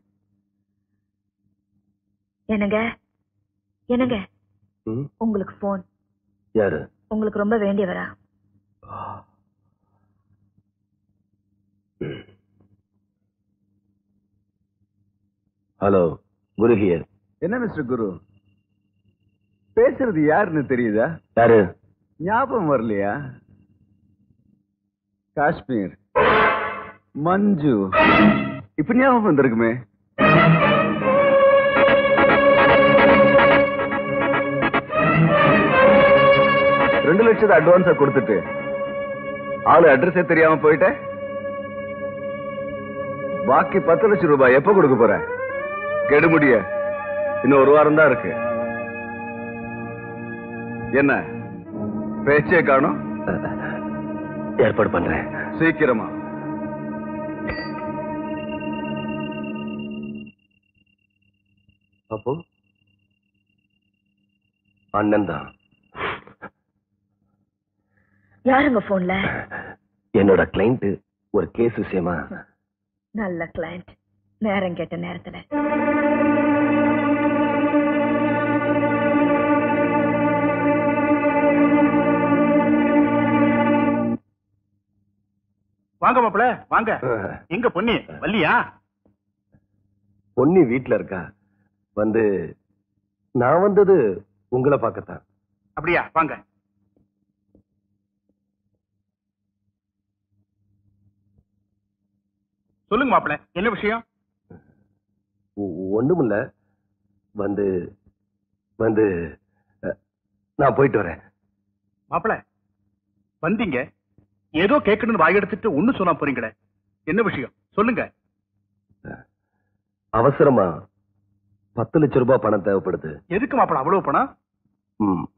என்னங்க என்னங்க, உங்களுக்கு போன். யாரு? உங்களுக்கு ரொம்ப வேண்டியவரா? Hello, Guru here. என்ன மிஸ்டர் குரு, பேசுறது யாருன்னு தெரியுதா? யாரு? ஞாபகம் வரலையா? காஷ்மீர் மஞ்சு. இப்ப ஞாபகம் வந்திருக்குமே. $2 லட்சத்தை அட்வான்ஸா கொடுத்துட்டு ஆளு அட்ரஸே தெரியாம போயிட்ட. பாக்கி 10 லட்சம் ரூபாய் எப்ப கொடுக்க போற? கெடுமுடிய இன்னும் 1 வாரம் தான் இருக்கு. என்ன பேச்சே காணும்? ஏற்பாடு பண்றேன் சீக்கிரமா. அப்போ அண்ணன் தான். யாருங்க போன்ல? என்னோட கிளைண்ட் ஒரு கேஸ் விஷயமா. நல்ல கிளைண்ட், நேரம் கேட்ட நேரத்துல. வாங்க மாப்பிள, வாங்க. எங்க பொண்ணு வள்ளியா? பொன்னி வீட்டுல இருக்கா. நான் வந்தது உங்களை பார்க்கத்தான். அப்படியா? வாங்க. சொல்லுங்க மாப்பிள, என்ன விஷயம்? ஒண்ணுமில்ல. நான் போயிட்டு வரேன். மாப்பிள வந்தீங்க, ஏதோ கேட்கணும்னு வாய் எடுத்துட்டு ஒண்ணு சொன்னா போறீங்களே, என்ன விஷயம் சொல்லுங்க. அவசரமா 10 லட்சம் ரூபாய் பணம் தேவைப்படுது. எதுக்கு மாப்பிள அவ்வளவு பணம்?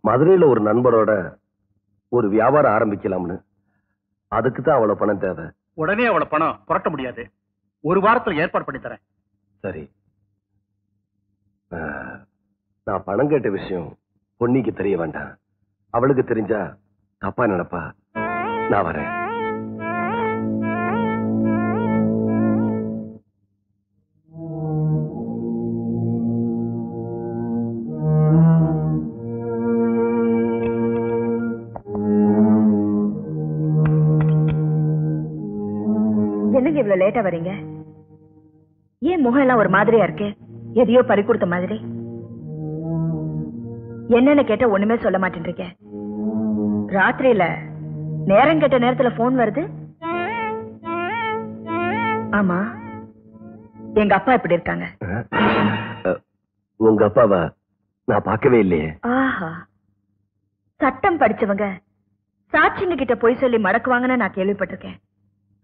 மதுரையில ஒரு நண்பரோட ஒரு வியாபாரம் ஆரம்பிக்கலாம்னு. அதுக்கு தான் அவ்வளவு பணம் தேவை. உடனே அவ்வளவு பணம் புரட்ட முடியாது. 1 வாரத்துல ஏற்பாடு பண்ணி தரேன். சரி. நான் பணம் கேட்ட விஷயம் பொன்னிக்கு தெரிய வேண்டாம். அவளுக்கு தெரிஞ்சா தப்பா நினைப்பா. நான் வரேன். என்னங்க இவ்வளவு லேட்டா வரீங்க? ஏன் முகம் எல்லாம் ஒரு மாதிரியா இருக்கு? எதையோ பறி கொடுத்த மாதிரி. என்னன்னு கேட்ட ஒண்ணுமே சொல்ல மாட்டேன்றீங்க. ராத்திரியில நேரம் கேட்ட நேரத்துல போன் வருது. ஆமா, எங்க அப்பா எப்படி இருக்காங்க? உங்க அப்பாவா நான் பார்க்கவே இல்லையே. ஆஹா, சட்டம் படிச்சவங்க சாட்சிங்க கிட்ட பொய் சொல்லி மடக்குவாங்கன்னு நான் கேள்விப்பட்டிருக்கேன்.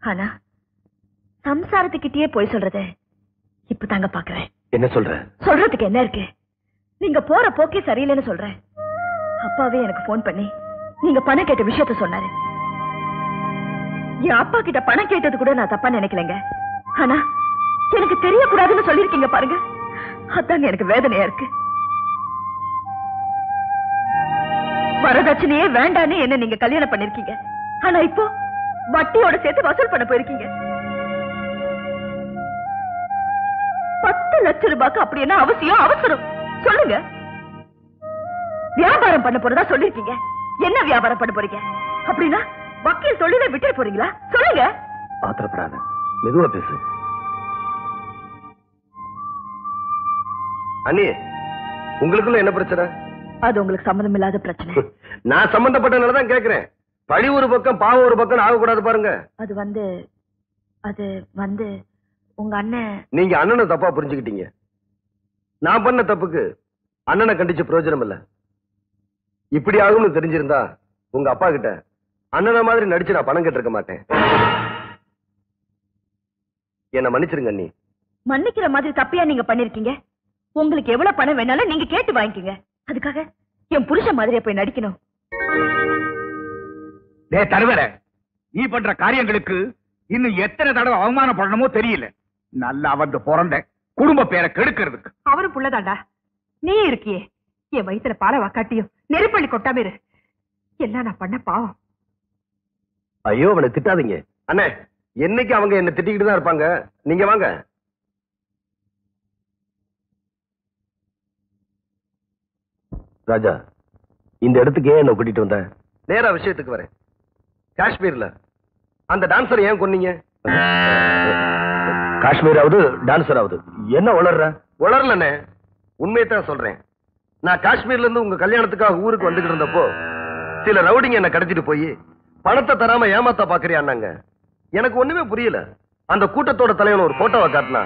ஆனா சம்சாரத்துக்கிட்டயே பொய் சொல்றத இப்ப தாங்க பாக்குறேன். என்ன சொல்ற? சொல்றதுக்கு என்ன இருக்கு? நீங்க போற போக்கே சரியில்லைன்னு சொல்றேன். அப்பாவே எனக்கு போன் பண்ணி நீங்க பணம் கேட்ட விஷயத்த சொன்னாரு. என் அப்பா கிட்ட பணம் கேட்டது கூட நான் தப்பா நினைக்கலங்க. ஆனா எனக்கு தெரியக்கூடாதுன்னு சொல்லிருக்கீங்க பாருங்க. அதாங்க எனக்கு வேதனையா இருக்கு. வரதட்சணையே வேண்டான்னு என்ன நீங்க கல்யாணம் பண்ணிருக்கீங்க. ஆனா இப்போ வட்டியோட சேர்த்து வசூல் பண்ண போயிருக்கீங்க. 10 லட்சம் ரூபாய்க்கு அப்படி என்ன அவசியம் அவசரம் சொல்லுங்க. வியாபாரம் பண்ண போறதா சொல்லிருக்கீங்க. என்ன வியாபாரம் பண்ண போறீங்க? அப்படின்னா வக்கீல் தொழிலை விட்டு போறீங்களா? சொல்லுங்க. ஆத்திரப்படாத, மெதுவா பேசு. அண்ணி, உங்களுக்குள்ள என்ன பிரச்சனை? அது உங்களுக்கு சம்பந்தம் இல்லாத பிரச்சனை. நான் சம்பந்தப்பட்டனாலதான் கேக்குறேன். பழி ஒரு பக்கம் பாவம் ஒரு பக்கம் ஆகக்கூடாது பாருங்க. அது வந்து உங்க அண்ணன். நீங்க அண்ணனை தப்பா புரிஞ்சுக்கிட்டீங்க. நான் பண்ண தப்புக்கு அண்ணனை கண்டிச்சு பிரயோஜனம் இல்ல. இப்படி ஆகும்னு தெரிஞ்சிருந்தா உங்க அப்பா கிட்ட அண்ணனை மாதிரி நடிச்சு நான் பணம் கேட்டிருக்க மாட்டேன். என்ன மன்னிச்சிருங்க அண்ணி. மன்னிக்கிற மாதிரி தப்பியா நீங்க பண்ணிருக்கீங்க. உங்களுக்கு எவ்வளவு பணம் வேணாலும் நீங்க கேட்டு வாங்கிக்கங்க. அதுக்காக என் புருஷன் மாதிரியா போய் நடிக்கணும்? தருவர, நீ பண்ற காரியங்களுக்கு இன்னும் எத்தனை தடவை அவமானப்படணுமோ தெரியல. நல்லா வந்து பிறந்த குடும்ப பேரை கெடுக்கிறதுக்கு. அவரும் புள்ளதாண்டா. நீ இருக்கியே, என் வயித்துல பால வாக்காட்டியும் நெருப்பள்ளி கொட்டாம இரு. எல்லாம் நான் பண்ண பாவம். ஐயோ, அவனை திட்டாதீங்க அண்ணே. என்னைக்கு அவங்க என்ன திட்டிக்கிட்டு தான் இருப்பாங்க. நீங்க வாங்க. ராஜா, இந்த இடத்துக்கு ஏன் என்ன கூட்டிட்டு வந்த? நேரா விஷயத்துக்கு வரேன். காஷ்மீர்ல அந்த டான்சர் ஏன் கொன்னீங்க? காஷ்மீராவது டான்சராவது என்ன உளர்ற? உளரலண்ணே, உண்மையத்தான் சொல்றேன். நான் காஷ்மீர்ல இருந்து உங்க கல்யாணத்துக்காக ஊருக்கு வந்துகிட்டு இருந்தப்போ சில ரவுடிங்க என்ன கடத்திட்டு போய் பணத்தை தராம ஏமாத்த பாக்குறியான்னாங்க. எனக்கு ஒண்ணுமே புரியல. அந்த கூட்டத்தோட தலைவன் ஒரு போட்டோவை காட்டினா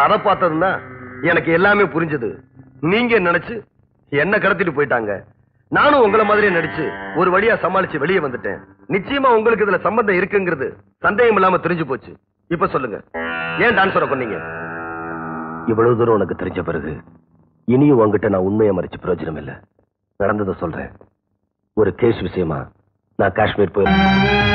அதை பார்த்ததுன்னா எனக்கு எல்லாமே புரிஞ்சது. நீங்க நினைச்சு என்ன கடத்திட்டு போயிட்டாங்க. நானும் உங்களை மாதிரியே நடிச்சு ஒரு வழியா சமாளிச்சு வெளியே வந்துட்டேன். நிச்சயமா உங்களுக்கு இதுல சம்பந்தம் இருக்குங்கிறது சந்தேகம் இல்லாம தெரிஞ்சு போச்சு. இப்ப சொல்லுங்க, ஏன் டான்ஸரை பண்ணீங்க? இவ்வளவு தூரம் உனக்கு தெரிஞ்ச பிறகு இனியும் உங்ககிட்ட நான் உண்மையை மறைச்சு பிரயோஜனம் இல்லை. நடந்ததை சொல்றேன். ஒரு கேஸ் விஷயமா நான் காஷ்மீர் போயிருந்தேன்.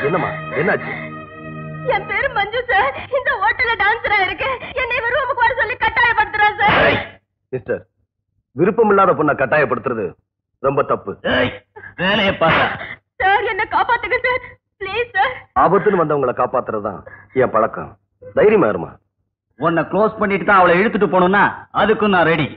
என்னம்மா, என்னாச்சு? என் பேரு மஞ்சு சார். இந்த ஹோட்டல்ல டான்ஸரா இருக்கு. என்னை ரூமுக்கு வர சொல்லி கட்டாயப்படுத்துறேன் சார். மிஸ்டர், விருப்பம் இல்லாத பொண்ணை கட்டாயப்படுத்துறது ரொம்ப தப்பு. வேலையை பாரு சார். என்ன காப்பாத்துங்க சார், ப்ளீஸ் சார். ஆபத்துன்னு வந்தவங்களை காப்பாத்துறதுதான் என் பழக்கம். தைரியமா இருமா. உன்னை க்ளோஸ் பண்ணிட்டு தான் அவளை இழுத்துட்டு போகணும்னா அதுக்கும் நான் ரெடி.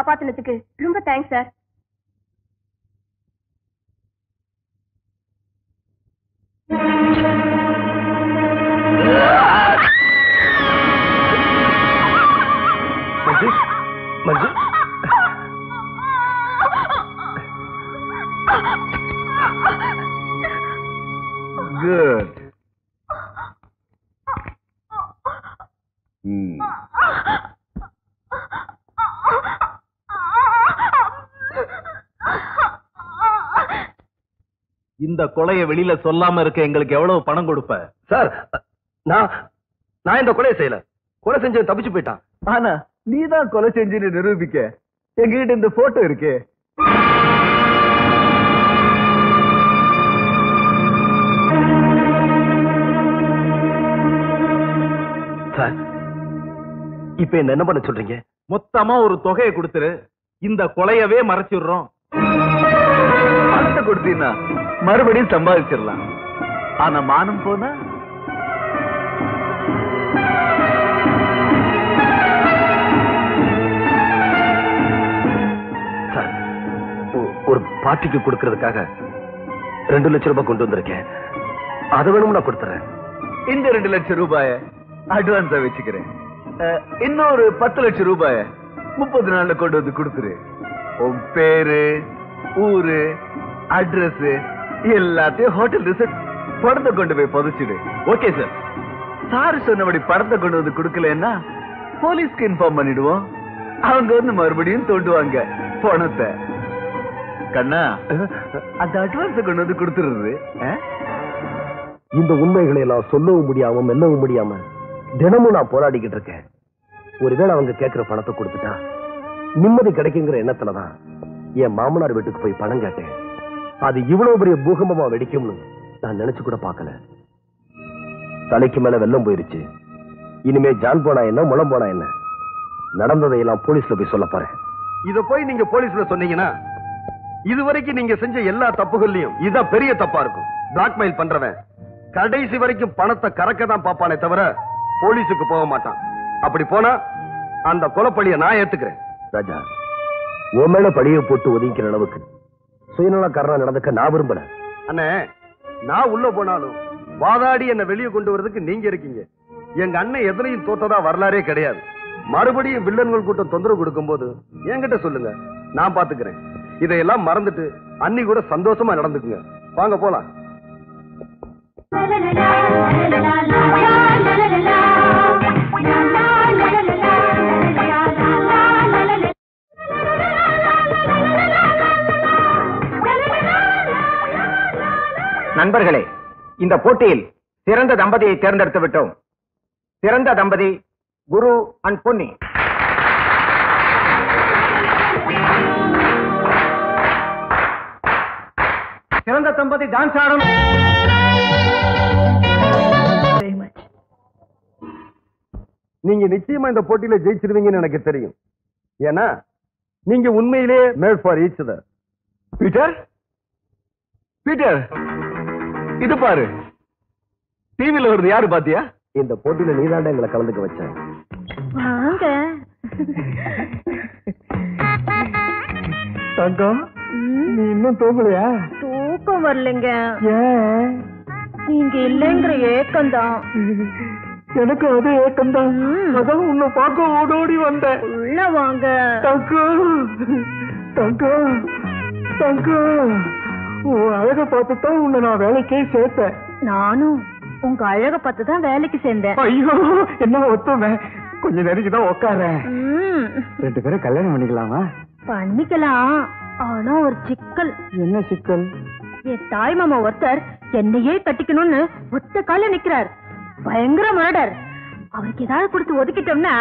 காப்பாத்தினதுக்கு ரொம்ப தேங்க்ஸ் சார். மஞ்சு மஞ்சு குட். இந்த கொலையை வெளியில சொல்லாம இருக்க எங்களுக்கு எவ்வளவு பணம் கொடுப்ப? சார், நான் இந்த கொலையை செய்யல. கொலை செஞ்சு தப்பிச்சு போயிட்டான். ஆனா நீதான் கொலை செஞ்சுன்னு நிரூபிக்க எங்ககிட்ட இந்த போட்டோ இருக்கே. சார், இப்ப என்ன பண்ண சொல்றீங்க? மொத்தமா ஒரு தொகையை கொடுத்துரு, இந்த கொலையவே மறைச்சிடுறோம். பணத்தை கொடுத்தீங்கன்னா மறுபடியும் சம்பாதிச்சிடலாம். ஆனா மானம் போனா சார், ஒரு பார்ட்டிக்கு கொடுக்கறதுக்காக 2 லட்சம் ரூபாய் கொண்டு வந்திருக்கேன். அதை வேணும் நான் கொடுத்துறேன். இந்த 2 லட்சம் ரூபாய அட்வான்ஸா வச்சுக்கிறேன். இன்னொரு 10 லட்சம் ரூபாய 30 நாள்ல கொண்டு வந்து கொடுத்துரு. உன் பேரு, ஊரு, அட்ரஸ் எல்லாத்தையும் ஹோட்டல் ரிசப்ட் படத்தை கொண்டு போய் புதைச்சிடு. Okay sir. சார் சொன்னபடி படத்தை கொண்டு வந்து கொடுக்கலன்னா போலீஸ்க்கு இன்ஃபார்ம் பண்ணிடுவோம். அவங்க வந்து மறுபடியும் தோண்டுவாங்க பணத்தை. கண்ணா, அந்த அட்வான்ஸ் கொண்டு வந்து கொடுத்துருது. இந்த உண்மைகளை எல்லாம் சொல்லவும் முடியாம மெல்லவும் முடியாம தினமும் நான் போராடிக்கிட்டு இருக்கேன். ஒருவேளை அவங்க கேட்கிற பணத்தை கொடுத்துட்டா நிம்மதி கிடைக்குங்கிற எண்ணத்துலதான் என் மாமனார் வீட்டுக்கு போய் பணம் கேட்டேன். அது இவ்வளவு பெரிய பூகம்பமா வெடிக்கும்னு நான் நினைச்சு கூட பார்க்கல. தலைக்கு மேல வெள்ளம் போயிருச்சு. இனிமே ஜான் போனா என்ன, முளம் போனா என்ன, நடந்ததையெல்லாம் போலீஸ்ல போய் சொல்ல போறேன். இத போய் நீங்க போலீஸ்ல சொன்னீங்கன்னா இதுவரைக்கும் நீங்க செஞ்ச எல்லா தப்புகள்லயும் இதான் பெரிய தப்பா இருக்கும். பிளாக்மெயில் பண்றவன் கடைசி வரைக்கும் பணத்தை கறக்க தான் பாப்பானே தவிர போலீஸுக்கு போக மாட்டான். அப்படி போனா அந்த கொலைப்பழிய நான் ஏத்துக்கிறேன். ராஜா, உன் மேல பழிய போட்டு ஒதுங்கிற அளவுக்கு சுயநலக்காரனா நடந்துக்க நான் விரும்பல. அண்ணே, நான் உள்ள போனாலும் வாதாடி என்ன வெளியே கொண்டு வரதுக்கு நீங்க இருக்கீங்க. எங்க அண்ணன் எதுலையும் தோத்ததா வரலாறே கிடையாது. மறுபடியும் வில்லன்கள் கூட்டம் தொந்தரவு கொடுக்கும் போது என்கிட்ட சொல்லுங்க, நான் பாத்துக்கிறேன். இதையெல்லாம் மறந்துட்டு அன்னி கூட சந்தோஷமா நடந்துக்குங்க. வாங்க போலாம். நண்பர்களே, இந்த போட்டியில் சிறந்த தம்பதியை தேர்ந்தெடுத்து விட்டோம். சிறந்த தம்பதி குரு அண்ட் பொன்னி. சிறந்த தம்பதி டான்ஸ் ஆடும். நீங்க நிச்சயமா இந்த போட்டியில ஜெயிச்சிருவீங்கன்னு எனக்கு தெரியும். ஏன்னா நீங்க உண்மையிலே made for each other. Peter, Peter, இது பாரு, டிவில வருது. யாரு பாத்தியா? இந்த போட்டியில நீதாண்டா எங்களை கலந்துக்க வச்சேன். வாங்க. தங்கம், நீ இன்னும் தூங்கலையா? தூக்கம் வரலைங்க. ஏன்? நீங்க இல்லைங்கிற ஏக்கம் தான். எனக்கு அது ஏக்கம் தான். அதான் உன்னை பார்க்க ஓடோடி வந்தேன். உள்ள வாங்க. தங்கம், தங்கம், தங்கம், உன் அழக பார்த்துதான் உன்னை நான் வேலைக்கே சேர்த்தேன். நானும் உங்க அழக பார்த்து தான் வேலைக்கு சேர்ந்தேன். ஐயோ, என்ன ஒத்துமை. கொஞ்ச நேரம் தான் உட்காரேன். 2 பேரும் கல்யாணம் பண்ணிக்கலாமா? பண்ணிக்கலாம். ஆனா ஒரு சிக்கல். என்ன சிக்கல்? என் தாய் மாமா ஒருத்தர் என்னையே கட்டிக்கணும்னு ஒத்த கால நிக்கிறார். பயங்கர மர்டர். அவருக்கு ஏதாவது கொடுத்து ஒதுக்கிட்டோம்னா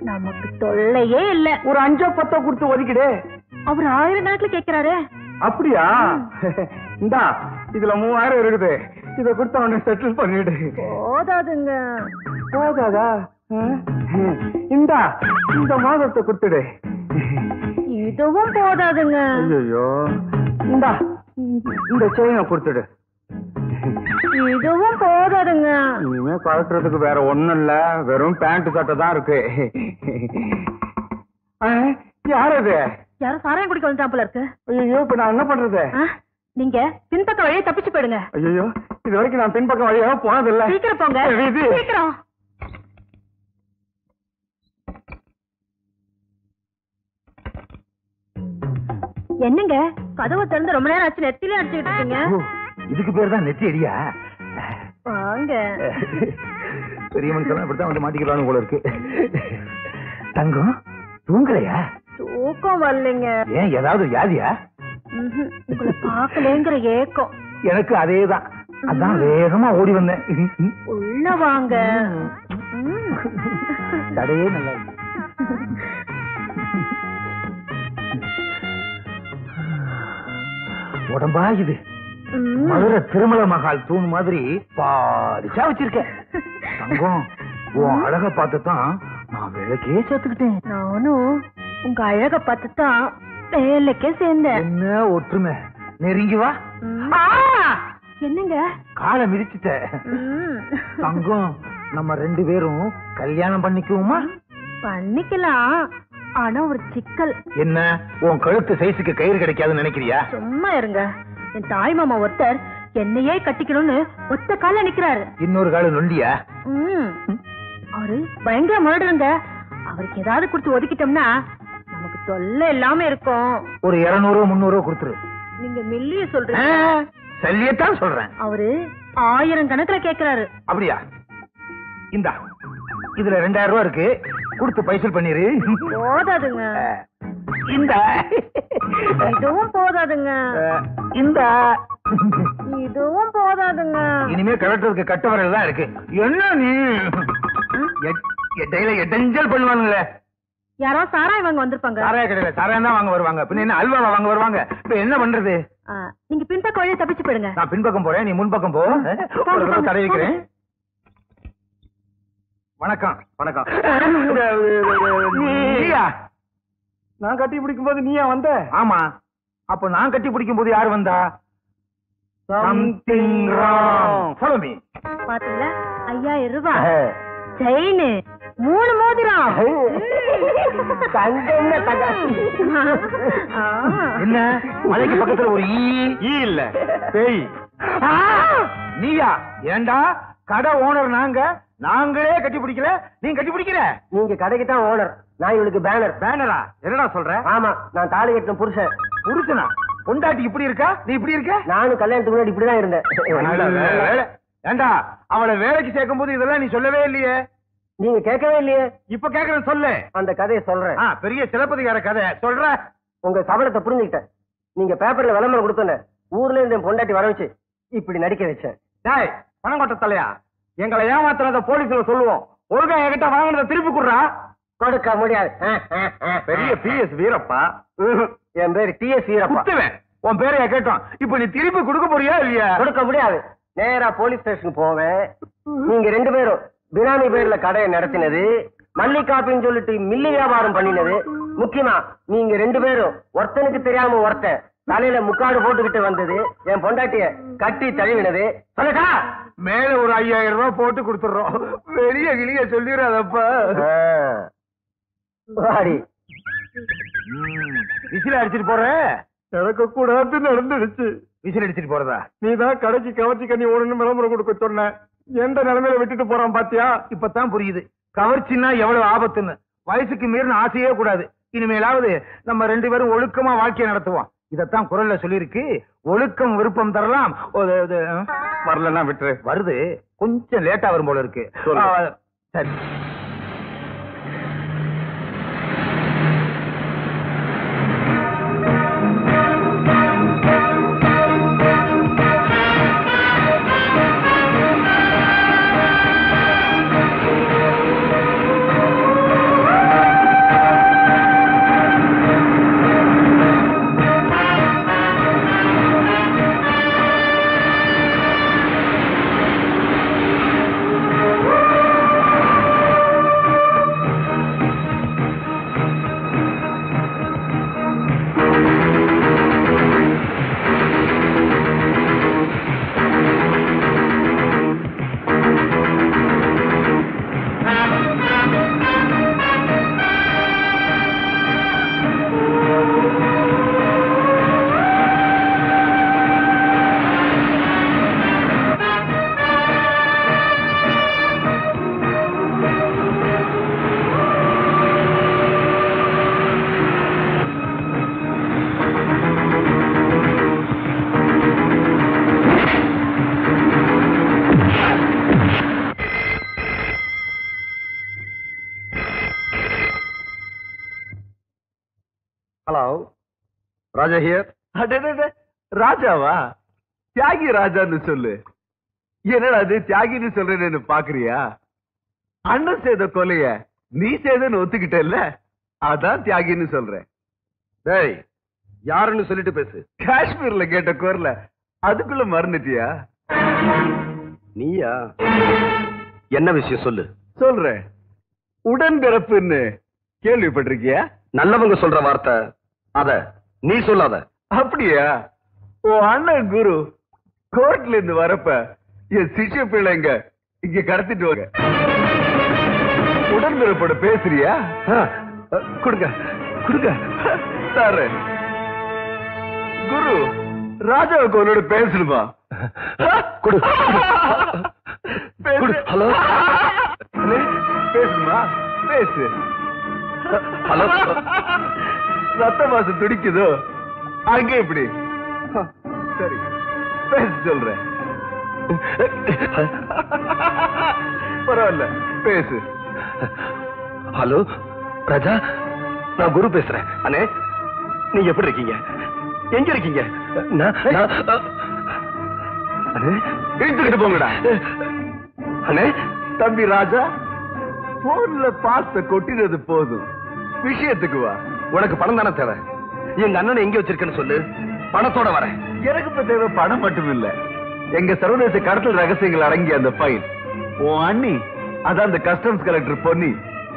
நமக்கு தொல்லையே இல்ல. ஒரு 5-10 கொடுத்து ஒதுக்கிடு. அவர் 1000 கணக்குல கேட்கிறாரு. அப்படியா? இந்தா, இதுல 3000 இருக்குது. இத கொடுத்து அவனை செட்டில் பண்ணிடு. போதாதுங்க. போதாதா? இந்தா, இந்த மாதத்தை கொடுத்துடு. இதுவும் போதாதுங்க. ஐயோ, இந்தா, இந்த செயினை கொடுத்துடு. இதுவும் போதாதுங்க. இனிமே கழட்டுறதுக்கு வேற ஒண்ணும் இல்ல, வெறும் பேண்ட் சட்டை தான் இருக்கு. யார் அது? யாரும் சாராயம் குடிக்க வந்துட்டான் போல இருக்கு. ஐயோ, இப்ப நான் என்ன பண்றது? நீங்க பின்பக்க வழியை தப்பிச்சு போயிடுங்க. ஐயோ, இது வரைக்கும் நான் பின்பக்கம் வழியாக போனதில்லை. சீக்கிரம் போங்க, சீக்கிரம். என்னங்க கதவை திறந்து ரொம்ப நேரம் ஆச்சு, நெத்திலே அடிச்சுக்கிட்டு இருக்கீங்க. இதுக்கு பேர் தான் நெத்தி அடியா? வாங்க. பெரிய மனுஷன் இப்படித்தான் வந்து மாட்டிக்கிறானு போல இருக்கு. தங்கம் தூங்கலையா? தூக்கம் வரலைங்க. ஏன், ஏதாவது வியாதியா? உங்களை பார்க்கலங்கிற ஏக்கம். எனக்கு அதேதான், அதான் வேகமா ஓடி வந்தேன். உள்ள வாங்க. கடையே நல்லா இருக்கு. உடம்பா இது மதுரை திருமல மகால் தூண் மாதிரி பாடிச்சா வச்சிருக்க. தங்கம், உன் அழக பார்த்துதான் நான் வேலைக்கே சேர்த்துக்கிட்டேன். நானும் உங்க அழக பார்த்துதான் வேலைக்கே சேர்ந்தேன். என்ன ஒற்றுமை, நெருங்கி வா. என்னங்க காலை மிதிச்சுட்ட. தங்கம், நம்ம 2 பேரும் கல்யாணம் பண்ணிக்குவோமா? பண்ணிக்கலாம், ஆனா ஒரு சிக்கல். என்ன, உன் கழுத்து சைஸுக்கு கயிறு கிடைக்காதுன்னு நினைக்கிறியா? சும்மா இருங்க. என் தாய் மாமா ஒருத்தர் என்னையே கட்டிக்கணும்னு ஒத்த கால நிக்கிறாரு. இன்னொரு கால நொண்டியா? அவரு பயங்கர மறுடுங்க. அவருக்கு ஏதாவது கொடுத்து ஒதுக்கிட்டோம்னா நமக்கு தொல்லை இல்லாம இருக்கும். ஒரு 200 300 கொடுத்துரு. நீங்க மில்லிய சொல்றீங்க? சல்லியத்தான் சொல்றேன். அவரு 1000 கணக்குல கேக்குறாரு. அப்படியா? இந்தா, இதுல 2000 ரூபாய் இருக்கு, கொடுத்து பைசல் பண்ணிரு. போதாதுங்க. இந்த இதுவும் போதாதுங்க. இந்த இதுவும் போதாதுங்க. இனிமே கலெக்டருக்கு கட்ட வரல தான் இருக்கு. என்ன நீ எட்டையில எட்டஞ்சல் பண்ணுவானுங்களே. யாரோ சாராயம் வாங்க வந்திருப்பாங்க. சாராய கடையில சாராயம் தான் வாங்க வருவாங்க, பின்ன என்ன அல்வா வாங்க வருவாங்க. இப்ப என்ன பண்றது? நீங்க பின்பக்கம் வழியா தப்பிச்சு போயிடுங்க. நான் பின்பக்கம் போறேன், நீ முன்பக்கம் போ. தடை வைக்கிறேன். வணக்கம். வணக்கம். நான் கட்டி பிடிக்கும் போது நீயா வந்த? ஆமா. அப்ப நான் கட்டி பிடிக்கும் போது யாரு வந்தா? Something wrong. Follow me. பாத்தீங்களா, 5000 ரூபாய் செயின், 3 மோதிரம். என்ன, மலைக்கு பக்கத்துல ஒரு ஈ இல்ல, பேய். நீயா? ஏண்டா, கடை ஓனர் நாங்களே கட்டி பிடிக்கல, நீங்க கட்டி பிடிக்கிற? நீங்க கடைக்கு தான் ஓனர், நான் இவளுக்கு பேனர். பேனரா? என்னடா சொல்ற? ஆமா, நான் தாலி கட்டின புருஷன். புருஷனா? பொண்டாட்டி இப்படி இருக்கா, நீ இப்படி இருக்க? நானும் கல்யாணத்துக்கு முன்னாடி இப்படிதான் இருந்தேன். ஏண்டா, அவளை வேலைக்கு சேர்க்கும் போது இதெல்லாம் நீ சொல்லவே இல்லையே. நீங்க கேட்கவே இல்லையே. இப்ப கேக்குறேன், சொல்லு. அந்த கதையை சொல்றேன். பெரிய சிலப்பதிகார கதை சொல்ற. உங்க சபலத்தை புரிஞ்சுக்கிட்டேன். நீங்க பேப்பர்ல விளம்பரம் கொடுத்தன, ஊர்ல இருந்து என் பொண்டாட்டி வர வச்சு இப்படி நடிக்க வச்சேன். டேய், பணம் கொட்ட தலையா, எங்களை ஏமாத்துறத போலீஸ்ல சொல்லுவோம். ஒழுங்கா என்கிட்ட வாங்கினத திருப்பி குடுறா. கொடுக்க முடியாது. பெரிய PS வீரப்பா. என் பேரு TS வீரப்பா. உன் பேரையா கேட்டோம். இப்ப நீ திருப்பி கொடுக்க போறியா இல்லையா? கொடுக்க முடியாது. நேரா போலீஸ் ஸ்டேஷனுக்கு போவேன். நீங்க 2 பேரும் பினாமி பேர்ல கடையை நடத்தினது, மல்லிகாப்பின்னு சொல்லிட்டு மில்லி வியாபாரம் பண்ணினது, முக்கியமா நீங்க 2 பேரும் ஒருத்தனுக்கு தெரியாம ஒருத்தன் தலையில முக்காடு போட்டுக்கிட்டு வந்தது, என் பொண்டாட்டிய கட்டி தழுவினது. சொல்லட்டா? மேல ஒரு 5000 ரூபாய் போட்டு கொடுத்துறோம். வெளிய கிளிய சொல்லிடாதப்பா. வாடி. விசில் அடிச்சிட்டு போற? எனக்கு கூடாது நடந்துடுச்சு. விசில் அடிச்சிட்டு போறதா? நீதான் கடைக்கு கவர்ச்சி கண்ணி ஓடணும் விளம்பரம் கொடுக்க சொன்ன. எந்த நிலைமையில விட்டுட்டு போறான் பாத்தியா? இப்பதான் புரியுது கவர்ச்சின்னா எவ்வளவு ஆபத்துன்னு. வயசுக்கு மீறின ஆசையே கூடாது. இனிமேலாவது நம்ம 2 பேரும் ஒழுக்கமா வாழ்க்கையை நடத்துவோம். இதத்தான் குரல்ல சொல்லிருக்கு. ஒழுக்கம் விருப்பம் தரலாம். வரலன்னா விட்டுரு. வருது, கொஞ்சம் லேட்டா வரும் போல இருக்கு. சரி. ராஜா ஹியர். அடடட, ராஜாவா? தியாகி ராஜான்னு சொல்லு. என்னடா அது தியாகின்னு சொல்றேன்னு பாக்குறியா? அண்ணன் செய்த கொலைய நீ செய்தன்னு ஒத்துக்கிட்டல்ல, அதான் தியாகின்னு சொல்றேன். டேய், யாருன்னு சொல்லிட்டு பேசு. காஷ்மீர்ல கேட்ட குரல அதுக்குள்ள மறந்துட்டியா? நீயா? என்ன விஷயம் சொல்லு. சொல்றேன். உடன்பிறப்புன்னு கேள்விப்பட்டிருக்கியா? நல்லவங்க சொல்ற வார்த்தை, அத நீ சொல்லாத. அப்படியா? உன் அண்ணன் குரு கோர்ட்ல இருந்து வரப்ப என் சிஷ்ய பிள்ளைங்க இங்க கடத்திட்டு வாங்க. உடன்பிறப்போட பேசுறியா? கொடுங்க கொடுங்க. சாரு குரு ராஜாவுக்கு உன்னோட பேசணுமா? கொடு. பேசு. ஹலோ. பேசணுமா? பேசு. ஹலோ. ரத்த மாசம் துடிக்குதோ அங்கே இப்படி. சரி, பேச சொல்றேன். பரவாயில்ல, பேசு. ஹலோ ராஜா, நான் குரு பேசுறேன். அண்ணே, நீங்க எப்படி இருக்கீங்க? எங்க இருக்கீங்க? அண்ணே, இழுத்துக்கிட்டு போங்கடா. அண்ணே, தம்பி ராஜா, போன்ல பாஸ்த கொட்டினது போதும், விஷயத்துக்கு வா. உனக்கு பணம் தானே தேவை? எங்க அண்ணனை எங்க வச்சிருக்கேன்னு சொல்லு, பணத்தோட வரேன். எனக்கு இப்ப தேவை பணம் மட்டும் இல்ல, எங்க சர்வதேச கடத்தல் ரகசியங்கள் அடங்கிய அந்த ஃபைல். உன் அண்ணி, அதான் அந்த கஸ்டம்ஸ் கலெக்டர் பொன்னி,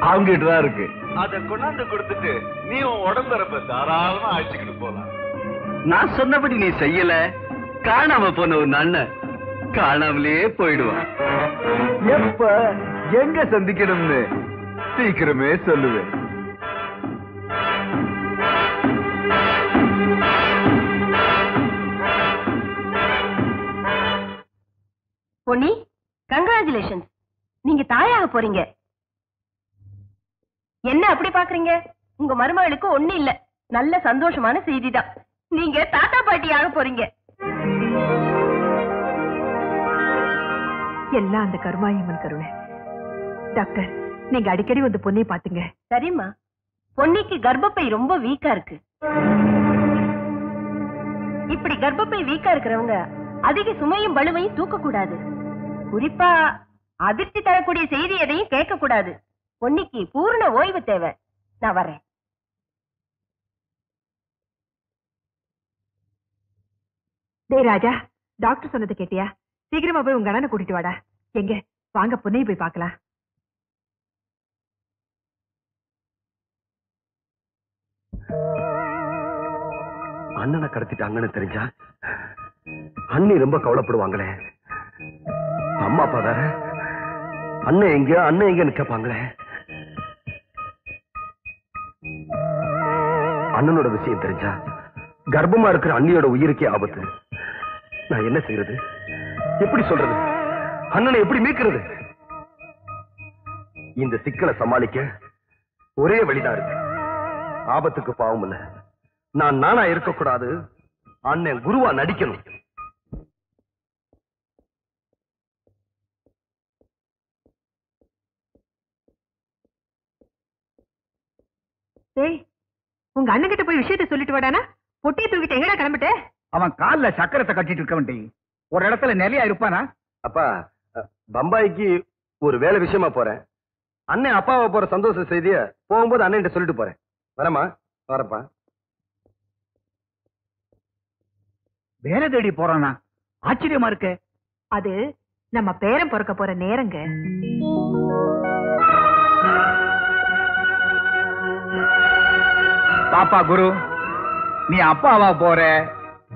அவங்க கிட்டதான் இருக்கு. அத கொண்டாந்து கொடுத்துட்டு நீ உன் உடம்பரப்ப தாராளமா அழைச்சுக்கிட்டு போலாம். நான் சொன்னபடி நீ செய்யல, காணாம போன ஒரு அண்ணன் காணாமலே போயிடுவான். எப்ப எங்க சந்திக்கணும்னு சீக்கிரமே சொல்லுவேன். பொன்னி, கங்க்ராச்சுலேஷன்ஸ், நீங்க தாயாக போறீங்க. என்ன அப்படி பாக்குறீங்க? உங்க மருமகளுக்கு ஒண்ணு இல்ல, நல்ல சந்தோஷமான செய்திதான். நீங்க தாத்தா பாட்டியாக போறீங்க. எல்லாம் அந்த கருமாயம்மன் கருணை. டாக்டர், நீங்க அடிக்கடி வந்து பொண்ணையை பாத்துங்க. சரிம்மா. பொன்னிக்கு கர்ப்பப்பை ரொம்ப வீக்கா இருக்கு. இப்படி கர்ப்பப்பை வீக்கா இருக்கிறவங்க அதிக சுமையும் பளுவையும் தூக்க கூடாது. குறிப்பா அதிர்ச்சி தரக்கூடிய செய்தி எதையும் கேட்க கூடாது. பொன்னிக்கு பூர்ண ஓய்வு தேவை. நான் வரேன். டேய் ராஜா, டாக்டர் சொன்னது கேட்டியா? சீக்கிரமா போய் உங்க அண்ணனை கூட்டிட்டு வாடா. எங்க வாங்க, பொண்ணையை போய் பார்க்கலாம். அண்ணனை கடத்திட்டாங்கன்னு தெரிஞ்சா அண்ணி ரொம்ப கவலைப்படுவாங்களே. அம்மா அப்பா வேற அண்ணன் எங்க நிக்கப்பாங்களே. அண்ணனோட விஷயம் தெரிஞ்சா கர்ப்பமா இருக்கிற அண்ணியோட உயிருக்கே ஆபத்து. நான் என்ன செய்யறது? எப்படி சொல்றது? அண்ணனை எப்படி மீட்கிறது? இந்த சிக்கலை சமாளிக்க ஒரே வழிதான் இருக்கு. ஆபத்துக்கு பாவம் இல்ல, நான் நானா இருக்கக்கூடாது, அண்ணன் குருவா நடிக்கணும். டேய், உங்க அண்ணன் கிட்ட போய் விஷயத்தை சொல்லிட்டு வாடானா. பொட்டியை தூக்கிட்டு எங்கடா கிளம்பிட்ட? அவன் கால்ல சக்கரத்தை கட்டிட்டு இருக்க வேண்டி ஒரு இடத்துல நிலையா இருப்பானா? அப்பா, பம்பாய்க்கு ஒரு வேலை விஷயமா போறேன். அண்ணன் அப்பாவை போற சந்தோஷ செய்திய போகும்போது அண்ணன் சொல்லிட்டு போறேன். வரமா? வரப்பா. வேலை தேடி போறானா? ஆச்சரியமா இருக்கு. அது நம்ம பேரன் பிறக்க போற நேரங்க. பாப்பா குரு, நீ அப்பாவா போற,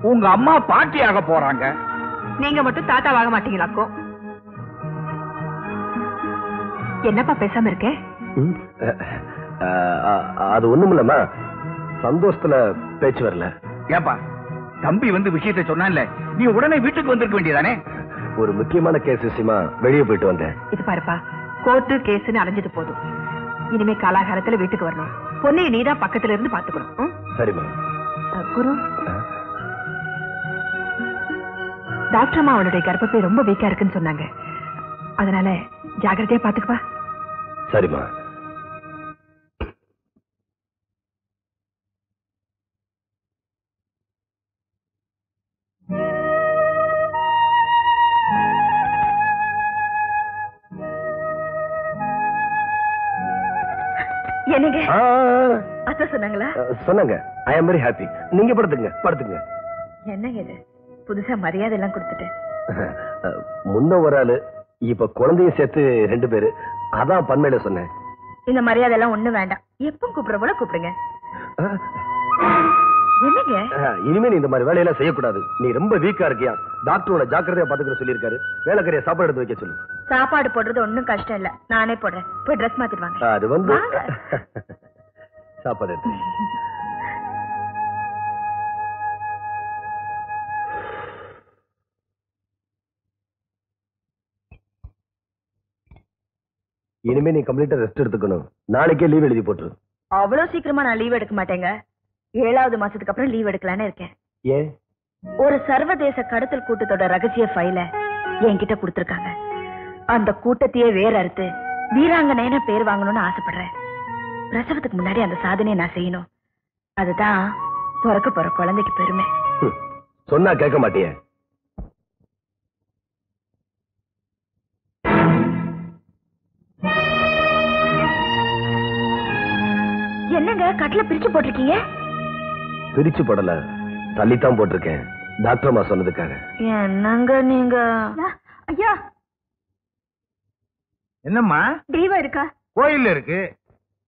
உங்க அம்மா பாட்டியாக போறாங்க. நீங்க மட்டும் தாத்தாவாக மாட்டீங்களாக்கோ? என்னப்பா பேசாம இருக்க? அது ஒண்ணுமில்லம்மா, சந்தோஷத்துல பேச்சு வரல. ஏப்பா, தம்பி வந்து விஷயத்தை சொன்னான்ல, நீ உடனே வீட்டுக்கு வந்திருக்க வேண்டியதானே? ஒரு முக்கியமான கேஸ் விஷயமா வெளியே போயிட்டு வந்தேன். இது பாருப்பா, கோர்ட்டு கேஸ்ன்னு அலைஞ்சது போதும். இனிமே காலாகாலத்துல வீட்டுக்கு வரணும். பொன்னையை நீதான் பக்கத்துல இருந்து பாத்துக்கணும். சரிம்மா. குரு, டாக்டர் அம்மா அவளுடைய கர்ப்பப்பை ரொம்ப வீக்கா இருக்குன்னு சொன்னாங்க. அதனால ஜாக்கிரதையா பாத்துக்குப்பா. சரிம்மா. என்னங்க அத்தை சொன்னாங்களா? சொன்னாங்க. ஐ அம் வெரி ஹாப்பி. நீங்க படுத்துங்க. என்னங்க இது புதுசா மரியாதை எல்லாம் கொடுத்துட்டு? முன்ன ஒரு ஆளு, இப்ப குழந்தையும் சேர்த்து 2 பேரு. அதான் பன்மையில சொன்னேன். இந்த மரியாதை எல்லாம் ஒண்ணு வேண்டாம். எப்ப கூப்பிடுற போல கூப்பிடுங்க. என்னங்க இனிமே நீ இந்த மாதிரி வேலையெல்லாம் செய்யக்கூடாது. நீ ரொம்ப வீக்கா இருக்கியா? டாக்டரோட ஜாக்கிரதையா பாத்துக்கிற சொல்லியிருக்காரு. வேலைக்கரைய சாப்பாடு எடுத்து வைக்க சொல்லு. சாப்பாடு போடுறது ஒண்ணும் கஷ்டம் இல்ல, நானே போடுறேன். போய் ட்ரெஸ் மாத்திட்டு வாங்க. அது வந்து வாங்க. சாப்பாடு எடுத்து இனிமே நீ கம்ப்ளீட்டா ரெஸ்ட் எடுத்துக்கணும். நாளைக்கே லீவ் எழுதி போட்டுரு. அவ்வளவு சீக்கிரமா நான் லீவ் எடுக்க மாட்டேங்க. 7வது மாசத்துக்கு அப்புறம் லீவ் எடுக்கலான்னு இருக்கேன். ஏன்? ஒரு சர்வதேச கடத்தல் கூட்டத்தோட ரகசிய ஃபைல என்கிட்ட கொடுத்திருக்காங்க. அந்த கூட்டத்தையே வேற அறுத்து வீராங்கனைன்னு பேர் வாங்கணும்னு ஆசைப்படுறேன். பிரசவத்துக்கு முன்னாடி அந்த சாதனையை நான் செய்யணும். அதுதான் பிறக்க போற குழந்தைக்கு பெருமை. சொன்னா கேட்க மாட்டியே. என்னங்க கட்டில பிரிச்சு போட்டிருக்கீங்க? பிரிச்சு போடல, தள்ளித்தான் போட்டிருக்கேன். டாக்டர் அம்மா சொன்னதுக்காக. என்னங்க நீங்க? ஐயா என்னம்மா? தெய்வம் இருக்கா? கோயில்ல இருக்கு.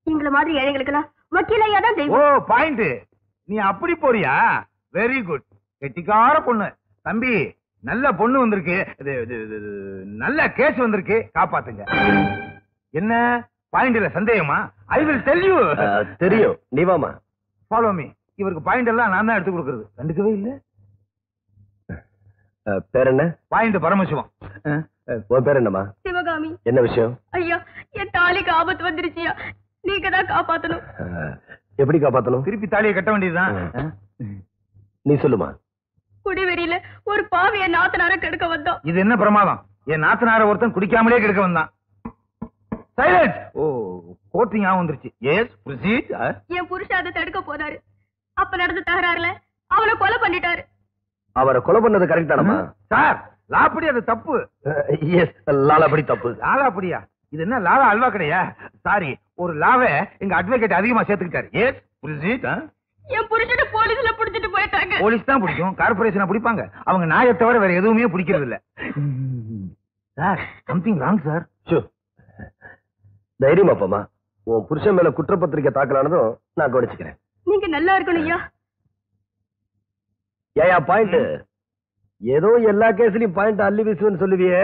எங்களை மாதிரி ஏழைகளுக்கெல்லாம் வக்கீல் ஐயா தான் ஓ தெய்வம். பாயிண்ட். நீ அப்படி போறியா? Very good. கெட்டிக்கார பொண்ணு. தம்பி, நல்ல பொண்ணு வந்திருக்கு. நல்ல கேஸ் வந்திருக்கு, காப்பாத்துங்க. என்ன பாயிண்ட்ல சந்தேகமா? I will tell you. தெரியும், நீ வாமா. Follow me. இவருக்கு பாயிண்ட் எல்லாம் நான் தான் எடுத்து கொடுக்கறது. கண்டுக்கவே இல்ல. பேர் என்ன? பாயிண்ட் பரமசிவம். உன் பேர் என்னம்மா? சிவகாமி. என்ன விஷயம்? ஐயா, என் தாலிக்கு ஆபத்து வந்துருச்சியா, நீங்க தான் காப்பாத்தணும். எப்படி காப்பாத்தணும்? திருப்பி தாலியை கட்ட வேண்டியதுதான். நீ சொல்லுமா. குடிவெறியில ஒரு பாவிய நாத்தனார கெடுக்க வந்தோம். இது என்ன பிரமாதம்? என் நாத்தனார ஒருத்தன் குடிக்காமலே கெடுக்க வந்தான். சைலன்ஸ். ஓ, கோர்ட்டிங் ஆ வந்துருச்சு. Yes proceed. என் புருஷன் அதை தடுக்க போனாரு. அப்ப நடந்த தகராறுல அவனை கொலை பண்ணிட்டாரு. அவரை கொலை பண்ணது கரெக்ட் தானமா? சார், லாப்படி அது தப்பு. எஸ், லாலாபடி தப்பு. லாலாப்படியா? இது என்ன லாலா அல்வா கடையா? சாரி, ஒரு லாவை எங்க அட்வொகேட் அதிகமா சேர்த்துக்கிட்டாரு. Yes proceed. என் புருஷனை போலீஸ்ல புடிச்சிட்டு போயிட்டாங்க. போலீஸ் தான் பிடிக்கும், கார்பரேஷனை பிடிப்பாங்க. அவங்க நாயை தவிர வேற எதுவுமே பிடிக்கிறது இல்ல. Sir, something wrong sir. தைரியமா போமா. உன் புருஷன் மேல குற்றப்பத்திரிக்கை தாக்கலானதும் நான் கவனிச்சுக்கிறேன். நீங்க நல்லா இருக்கணும் ஐயா. ஏயா பாயிண்ட்? ஏதோ எல்லா கேஸ்லயும் பாயிண்ட் அள்ளி வீசுன்னு சொல்லுவியே,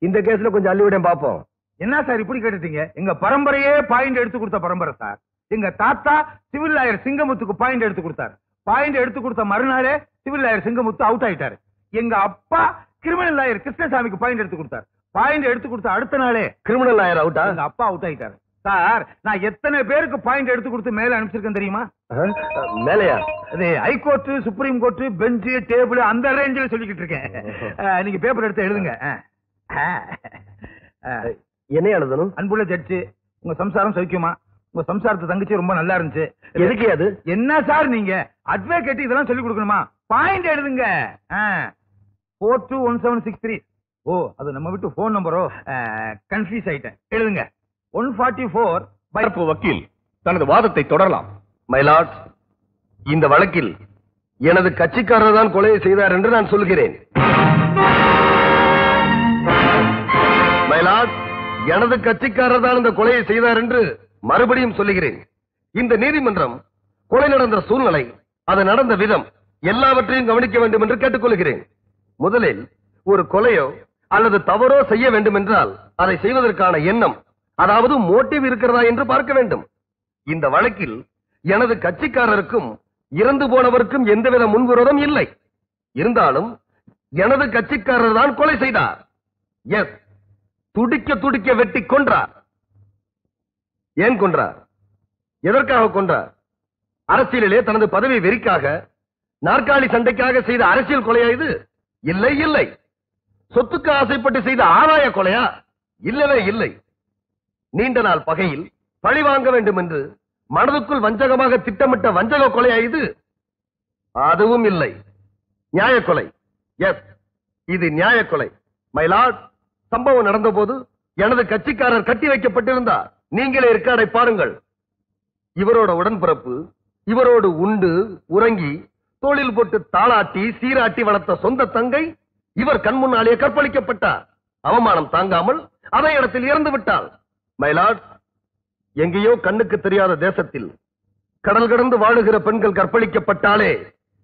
இந்த கேஸ்ல கொஞ்சம் அள்ளி விட பாப்போம். என்ன சார் இப்படி கேட்டுட்டீங்க? எங்க பரம்பரையே பாயிண்ட் எடுத்து கொடுத்த பரம்பரை சார். எங்க தாத்தா சிவில் லாயர் சிங்கமுத்துக்கு பாயிண்ட் எடுத்து கொடுத்தாரு. பாயிண்ட் எடுத்து கொடுத்த மறுநாளே சிவில் லாயர் சிங்கமுத்து அவுட் ஆயிட்டாரு. எங்க அப்பா கிரிமினல் லாயர் கிருஷ்ணசாமிக்கு பாயிண்ட் எடுத்து கொடுத்தாரு. பாயிண்ட் எடுத்து கொடுத்த அடுத்த நாளே கிரிமினல் லாயர் அவுட்டா? எங்க அப்பா அவுட் ஆயிட்டாரு. சார், நான் எத்தனை பேருக்கு பாயிண்ட் எடுத்து கொடுத்து மேல அனுப்பிச்சிருக்கேன் தெரியுமா? மேலையா? அது ஹைகோர்ட், சுப்ரீம் கோர்ட், பெஞ்சு, டேபிள், அந்த ரேஞ்சில் சொல்லிக்கிட்டு இருக்கேன். நீங்க பேப்பர் எடுத்து எழுதுங்க. என்ன எழுதணும்? அன்புள்ள ஜட்ஜு, உங்க சம்சாரம் சௌக்கியமா? உங்க சம்சாரத்து தங்கச்சி ரொம்ப நல்லா இருந்துச்சு. எதுக்கு அது? என்ன சார் நீங்க அட்வொகேட் இதெல்லாம் சொல்லி கொடுக்கணுமா? பாயிண்ட் எழுதுங்க. 421763. ஓ, அது நம்ம விட்டு போன் நம்பரோ? கன்ஃபியூஸ் ஆயிட்டேன். எழுதுங்க. 144. வக்கீல் தனது வாதத்தை தொடரலாம். மை லார்ட், இந்த வழக்கில் எனது கட்சிக்காரர் தான் கொலையை செய்தார் என்று நான் சொல்கிறேன். மை லார்ட், எனது கட்சிக்காரர் தான் இந்த கொலையை செய்தார் என்று மறுபடியும் சொல்லுகிறேன். இந்த நீதிமன்றம் கொலை நடந்த சூழ்நிலை, அது நடந்த விதம் எல்லாவற்றையும் கவனிக்க வேண்டும் என்று கேட்டுக்கொள்கிறேன். முதலில் ஒரு கொலையோ அல்லது தவறோ செய்ய வேண்டும் என்றால் அதை செய்வதற்கான எண்ணம், அதாவது மோட்டிவ் இருக்கிறதா என்று பார்க்க வேண்டும். இந்த வழக்கில் எனது கட்சிக்காரருக்கும் இறந்து போனவருக்கும் எந்தவித முன்விரோதம் இல்லை. இருந்தாலும் எனது கட்சிக்காரர் தான் கொலை செய்தார். எஸ், துடிக்க துடிக்க வெட்டி கொன்றார். ஏன் கொன்றார்? எதற்காக கொன்றார்? அரசியலிலே தனது பதவி வெறிக்காக, நாற்காலி சண்டைக்காக செய்த அரசியல் கொலையா இது? இல்லை இல்லை. சொத்துக்கு ஆசைப்பட்டு செய்த ஆதாய கொலையா? இல்லவே இல்லை. நீண்ட நாள் பகையில் பழி வாங்க வேண்டும் என்று மனதுக்குள் வஞ்சகமாக திட்டமிட்ட வஞ்சக கொலையா இது? அதுவும் இல்லை. நியாய கொலை. எஸ், இது நியாய கொலை. மை லார்ட், சம்பவம் நடந்த போது எனது கட்சிக்காரர் கட்டி வைக்கப்பட்டிருந்தார். நீங்களே ரெக்கார்டை பாருங்கள். இவரோட உடன்பிறப்பு, இவரோடு உண்டு உறங்கி தோளில் போட்டு தாளாட்டி சீராட்டி வளர்த்த சொந்த தங்கை இவர் கண் முன்னாலே கற்பழிக்கப்பட்டார். அவமானம் தாங்காமல் அதே இடத்தில் இறந்து விட்டாள். மைலாட், எங்கேயோ கண்ணுக்கு தெரியாத தேசத்தில் கடல் கடந்து வாழுகிற பெண்கள் கற்பழிக்கப்பட்டாலே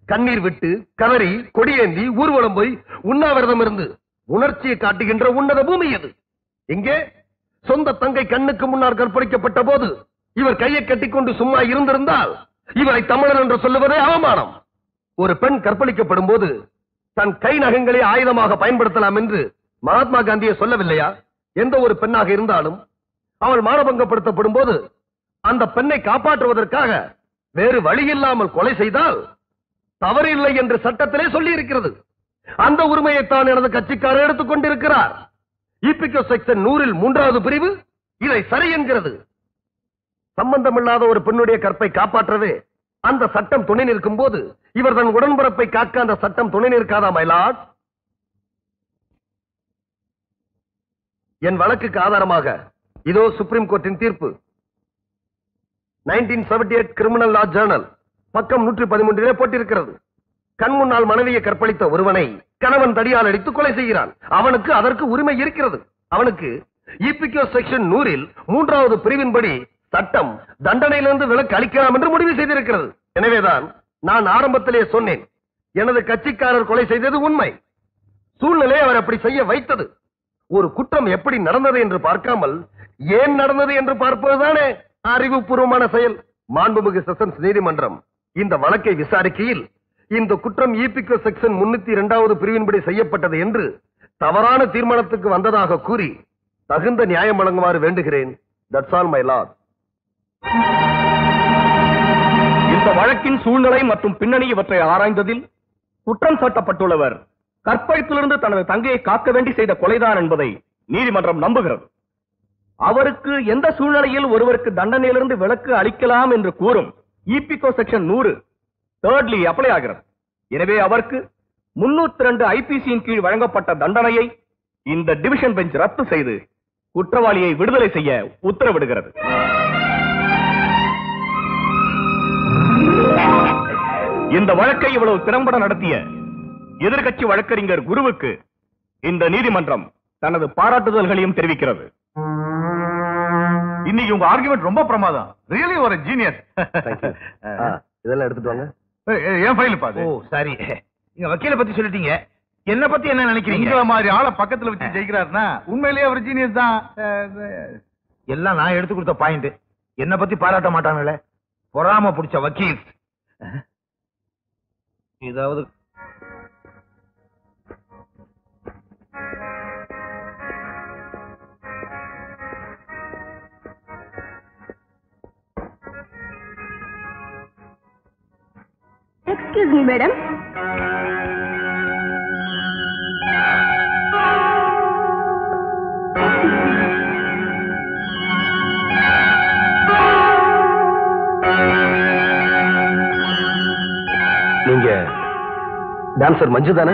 கண்ணீர் விட்டு கதறி கொடியேந்தி ஊர்வலம் போய் உண்ணாவிரதம் இருந்து உணர்ச்சியை காட்டுகின்ற உன்னத பூமி இது. இங்கே சொந்த தங்கை கண்ணுக்கு முன்னால் கற்பழிக்கப்பட்ட போது இவர் கையை கட்டிக்கொண்டு சும்மா இருந்திருந்தால் இவரை தமிழர் என்று சொல்லுவதே அவமானம். ஒரு பெண் கற்பழிக்கப்படும் போது தன் கை நகங்களை ஆயுதமாக பயன்படுத்தலாம் என்று மகாத்மா காந்தியை சொல்லவில்லையா? எந்த ஒரு பெண்ணாக இருந்தாலும் அவள் மானபங்கப்படுத்தப்படும் போது அந்த பெண்ணை காப்பாற்றுவதற்காக வேறு வழி இல்லாமல் கொலை செய்தால் தவறில்லை என்று சட்டத்திலே சொல்லி இருக்கிறது. அந்த உரிமையை தான் எனது கட்சிக்காரர் எடுத்துக் கொண்டிருக்கிறார். இபிகோ செக்ஷன் 100 3வது பிரிவு இதை சரி என்கிறது. சம்பந்தமில்லாத ஒரு பெண்ணுடைய கற்பை காப்பாற்றவே அந்த சட்டம் துணை நிற்கும் போது இவர் தன் உடன்பிறப்பை காக்க அந்த சட்டம் துணை நிற்காதா மைலாட்? என் வழக்குக்கு ஆதாரமாக இதோ சுப்ரீம் கோர்ட்டின் தீர்ப்பு. 1978 கிரிமினல் லா ஜர்னல் பக்கம் 113 போட்டிருக்கிறது. கண் முன்னால் மனைவியை கற்பழித்த ஒருவனை கணவன் தடியால் அடித்து கொலை செய்கிறான். அவனுக்கு அதற்கு உரிமை இருக்கிறது. அவனுக்கு இபிகோ செக்ஷன் 100 3வது பிரிவின்படி சட்டம் தண்டனையிலிருந்து விலக்கு அளிக்கலாம் என்று முடிவு செய்திருக்கிறது. எனவேதான் நான் ஆரம்பத்திலே சொன்னேன், எனது கட்சிக்காரர் கொலை செய்தது உண்மை. சூழ்நிலை அவர் அப்படி செய்ய வைத்தது. ஒரு குற்றம் எப்படி நடந்தது என்று பார்க்காமல் ஏன் நடந்தது என்று பார்ப்பதுதானே அறிவுபூர்வமான செயல். மாண்புமிகு செஷன்ஸ் நீதிமன்றம் இந்த வழக்கை விசாரிக்கையில் இந்த குற்றம் இபிகோ செக்ஷன் 302வது பிரிவின்படி செய்யப்பட்டது என்று தவறான தீர்மானத்துக்கு வந்ததாக கூறி தகுந்த நியாயம் வழங்குமாறு வேண்டுகிறேன். That's all my Lord. இந்த வழக்கின் சூழ்நிலை மற்றும் பின்னணி இவற்றை ஆராய்ந்ததில் குற்றம் சாட்டப்பட்டுள்ளவர் கற்பழிப்பிலிருந்து தனது தங்கையை காக்க வேண்டி செய்த கொலைதான் என்பதை நீதிமன்றம் நம்புகிறது. அவருக்கு எந்த சூழ்நிலையில் ஒருவருக்கு தண்டனையிலிருந்து விலக்கு அளிக்கலாம் என்று கூறும் இபிகோ செக்ஷன் 100 thirdly அப்ளை ஆகிறது. எனவே அவருக்கு 302 ஐபிசியின் கீழ் வழங்கப்பட்ட தண்டனையை இந்த டிவிஷன் பெஞ்ச் ரத்து செய்து குற்றவாளியை விடுதலை செய்ய உத்தரவிடுகிறது. இந்த வழக்கை இவ்வளவு திறம்பட நடத்திய எதிர்க்கட்சி வழக்கறிஞர் குருவுக்கு இந்த நீதிமன்றம் தனது பாராட்டுதல்களையும் தெரிவிக்கிறது. இன்னைக்கு உங்க ஆர்குமெண்ட் ரொம்ப பிரமாதம். ரியலி ஒரு ஜீனியஸ். இதெல்லாம் எடுத்துட்டு வாங்க. ஏன் ஃபைல் பாது? ஓ சரி, நீங்க வக்கீல பத்தி சொல்லிட்டீங்க. என்ன பத்தி என்ன நினைக்கிறீங்க? இந்த மாதிரி ஆளை பக்கத்துல வச்சு ஜெயிக்கிறாருன்னா உண்மையிலேயே அவர் ஜீனியஸ் தான். எல்லாம் நான் எடுத்து கொடுத்த பாயிண்ட். என்ன பத்தி பாராட்ட மாட்டாங்கல்ல, பொறாம பிடிச்ச வக்கீல். ஏதாவது எக்ஸ்கியூஸ் மீ மேடம். நீங்க டான்சர் மஞ்சு தானே?